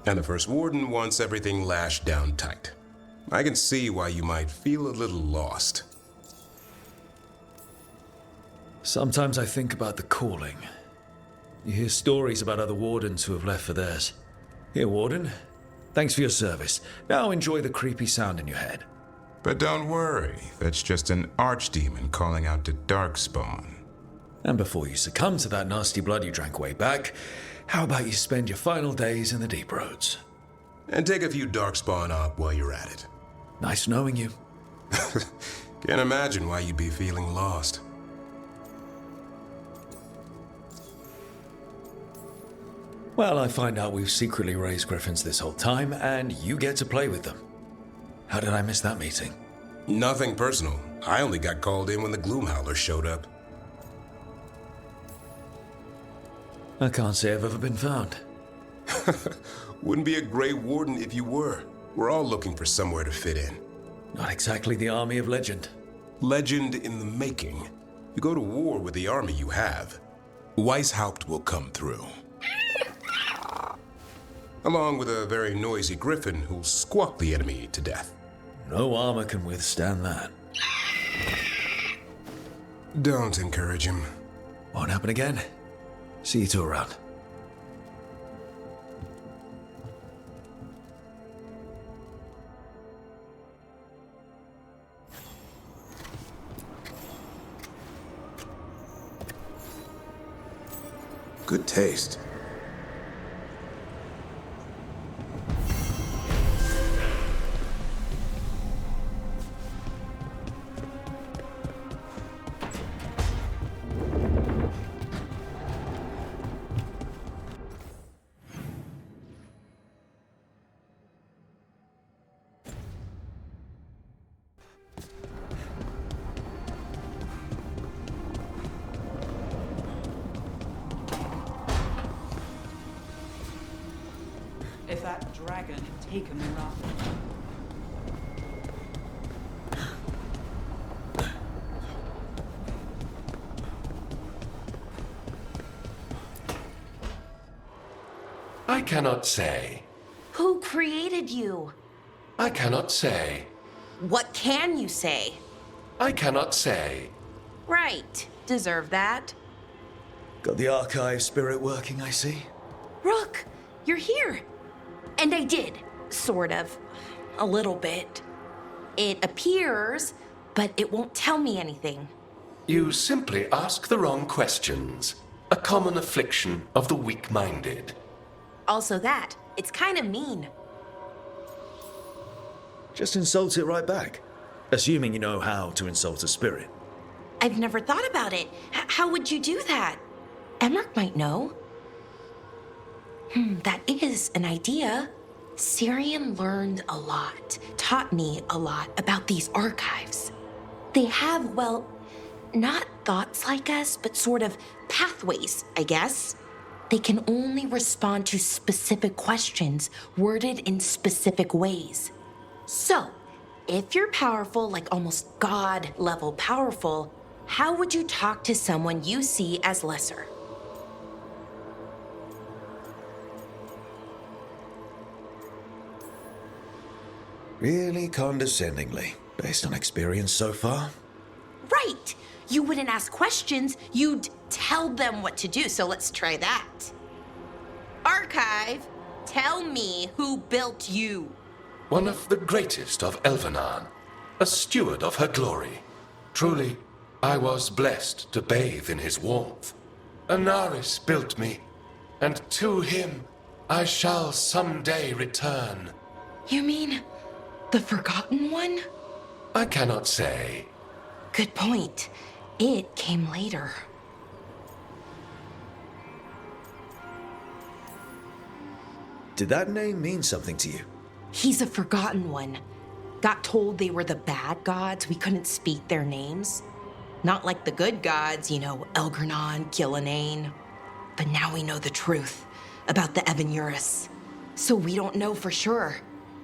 And the First Warden wants everything lashed down tight. I can see why you might feel a little lost. Sometimes I think about the calling. You hear stories about other wardens who have left for theirs. Here, Warden. Thanks for your service. Now enjoy the creepy sound in your head. But don't worry, that's just an archdemon calling out to Darkspawn. And before you succumb to that nasty blood you drank way back, how about you spend your final days in the deep roads? And take a few Darkspawn up while you're at it. Nice knowing you. Can't imagine why you'd be feeling lost. Well, I find out we've secretly raised griffins this whole time, and you get to play with them. How did I miss that meeting? Nothing personal. I only got called in when the Gloomhowler showed up. I can't say I've ever been found. Wouldn't be a Grey Warden if you were. We're all looking for somewhere to fit in. Not exactly the army of legend. Legend in the making. You go to war with the army you have. Weishaupt will come through. along with a very noisy griffin who'll squawk the enemy to death. No armor can withstand that. Don't encourage him. Won't happen again. See you two around. Good taste. If that dragon had taken me rather. I cannot say. Who created you? I cannot say. What can you say? I cannot say. Right. Deserve that. Got the archive spirit working, I see. Rook, you're here. And I did, sort of. A little bit. It appears, but it won't tell me anything. You simply ask the wrong questions. A common affliction of the weak-minded. Also that. It's kind of mean. Just insult it right back. Assuming you know how to insult a spirit. I've never thought about it. How would you do that? Emmerich might know. That is an idea. Syrian learned a lot, taught me a lot about these archives. They have, well, not thoughts like us, but sort of pathways, I guess. They can only respond to specific questions worded in specific ways. So, if you're powerful, like almost God-level powerful, how would you talk to someone you see as lesser? Really condescendingly, based on experience so far. Right! You wouldn't ask questions, you'd tell them what to do, so let's try that. Archive, tell me who built you. One of the greatest of Elvenan, a steward of her glory. Truly, I was blessed to bathe in his warmth. Anaris built me, and to him I shall someday return. You mean the Forgotten One? I cannot say. Good point. It came later. Did that name mean something to you? He's a Forgotten One. Got told they were the bad gods, we couldn't speak their names. Not like the good gods, you know, Elgernon, Gillenane. But now we know the truth about the Evanurus. So we don't know for sure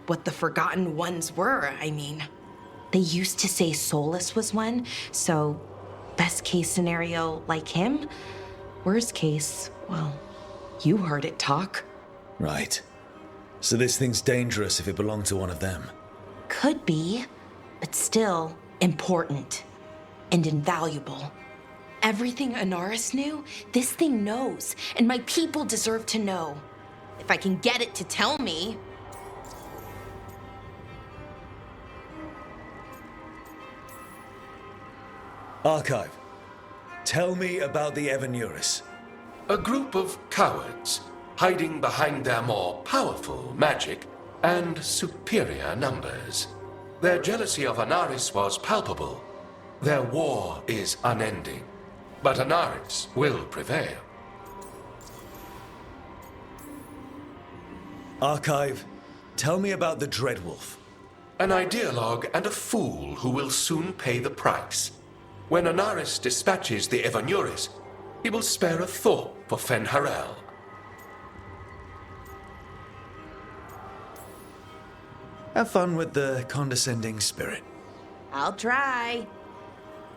what the Forgotten Ones were, I mean. They used to say Solus was one, so best case scenario like him. Worst case, well, you heard it talk. Right. So this thing's dangerous if it belonged to one of them. Could be, but still important and invaluable. Everything Anaris knew, this thing knows, and my people deserve to know. If I can get it to tell me. Archive, tell me about the Evanurus. A group of cowards, hiding behind their more powerful magic and superior numbers. Their jealousy of Anaris was palpable. Their war is unending, but Anaris will prevail. Archive, tell me about the Dreadwolf. An ideologue and a fool who will soon pay the price. When Anaris dispatches the Evanurus, he will spare a thought for Fen'Harel. Have fun with the condescending spirit. I'll try.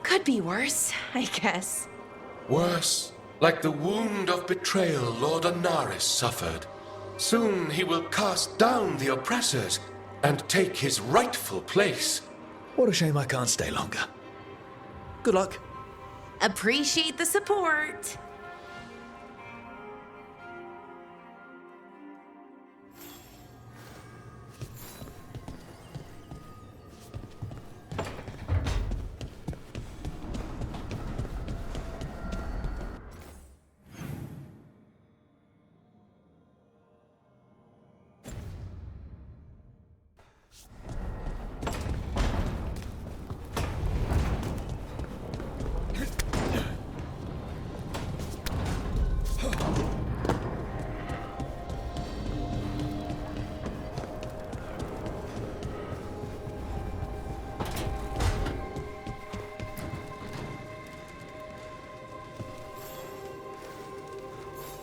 Could be worse, I guess. Worse, like the wound of betrayal Lord Anaris suffered. Soon he will cast down the oppressors and take his rightful place. What a shame I can't stay longer. Good luck. Appreciate the support.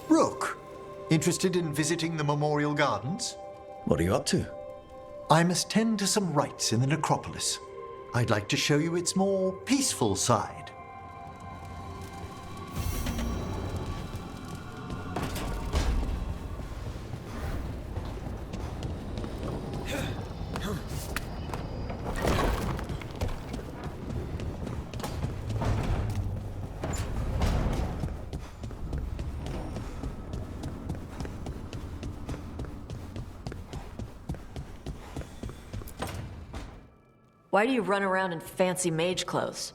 Rook, interested in visiting the Memorial Gardens? What are you up to? I must tend to some rites in the necropolis. I'd like to show you its more peaceful side. Why do you run around in fancy mage clothes?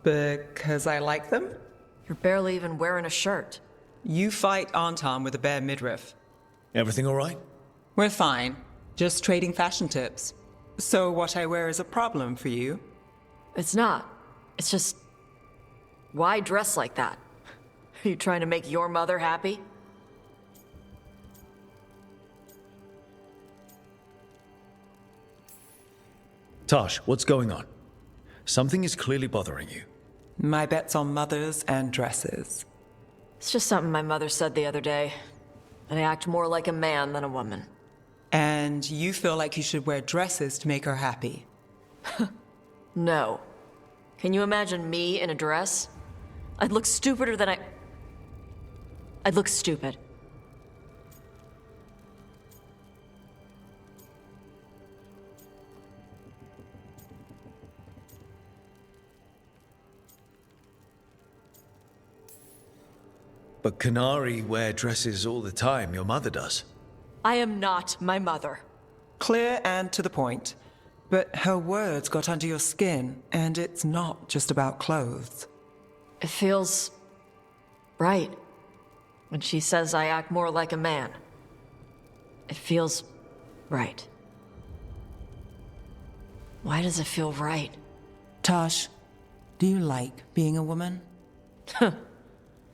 Because I like them? You're barely even wearing a shirt. You fight Anton with a bare midriff. Everything all right? We're fine. Just trading fashion tips. So what I wear is a problem for you? It's not. It's just... why dress like that? Are you trying to make your mother happy? Tosh, what's going on? Something is clearly bothering you. My bet's on mothers and dresses. It's just something my mother said the other day. I act more like a man than a woman. And you feel like you should wear dresses to make her happy? No. Can you imagine me in a dress? I'd look stupider than I'd look stupid. But Canary wear dresses all the time. Your mother does. I am not my mother. Clear and to the point. But her words got under your skin, and it's not just about clothes. It feels... right. When she says I act more like a man. It feels... right. Why does it feel right? Tosh, do you like being a woman?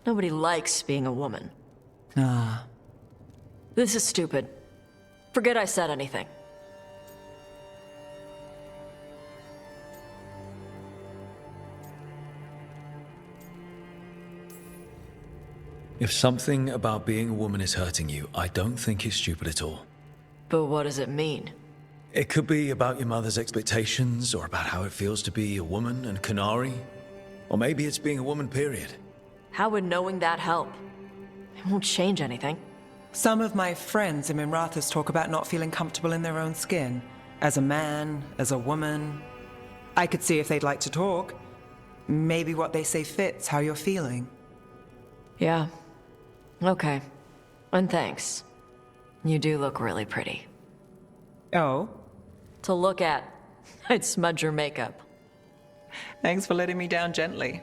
Nobody likes being a woman. Ah. This is stupid. Forget I said anything. If something about being a woman is hurting you, I don't think it's stupid at all. But what does it mean? It could be about your mother's expectations, or about how it feels to be a woman and Canary. Or maybe it's being a woman, period. How would knowing that help? It won't change anything. Some of my friends in Minrathous talk about not feeling comfortable in their own skin. As a man, as a woman. I could see if they'd like to talk. Maybe what they say fits how you're feeling. Yeah. Okay. And thanks. You do look really pretty. Oh? To look at. I'd smudge your makeup. Thanks for letting me down gently.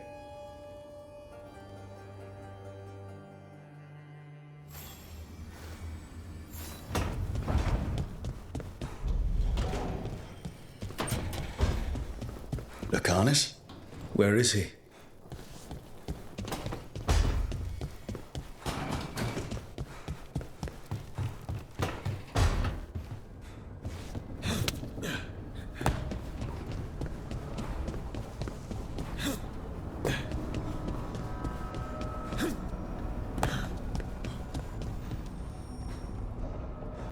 Lucanus? Where is he?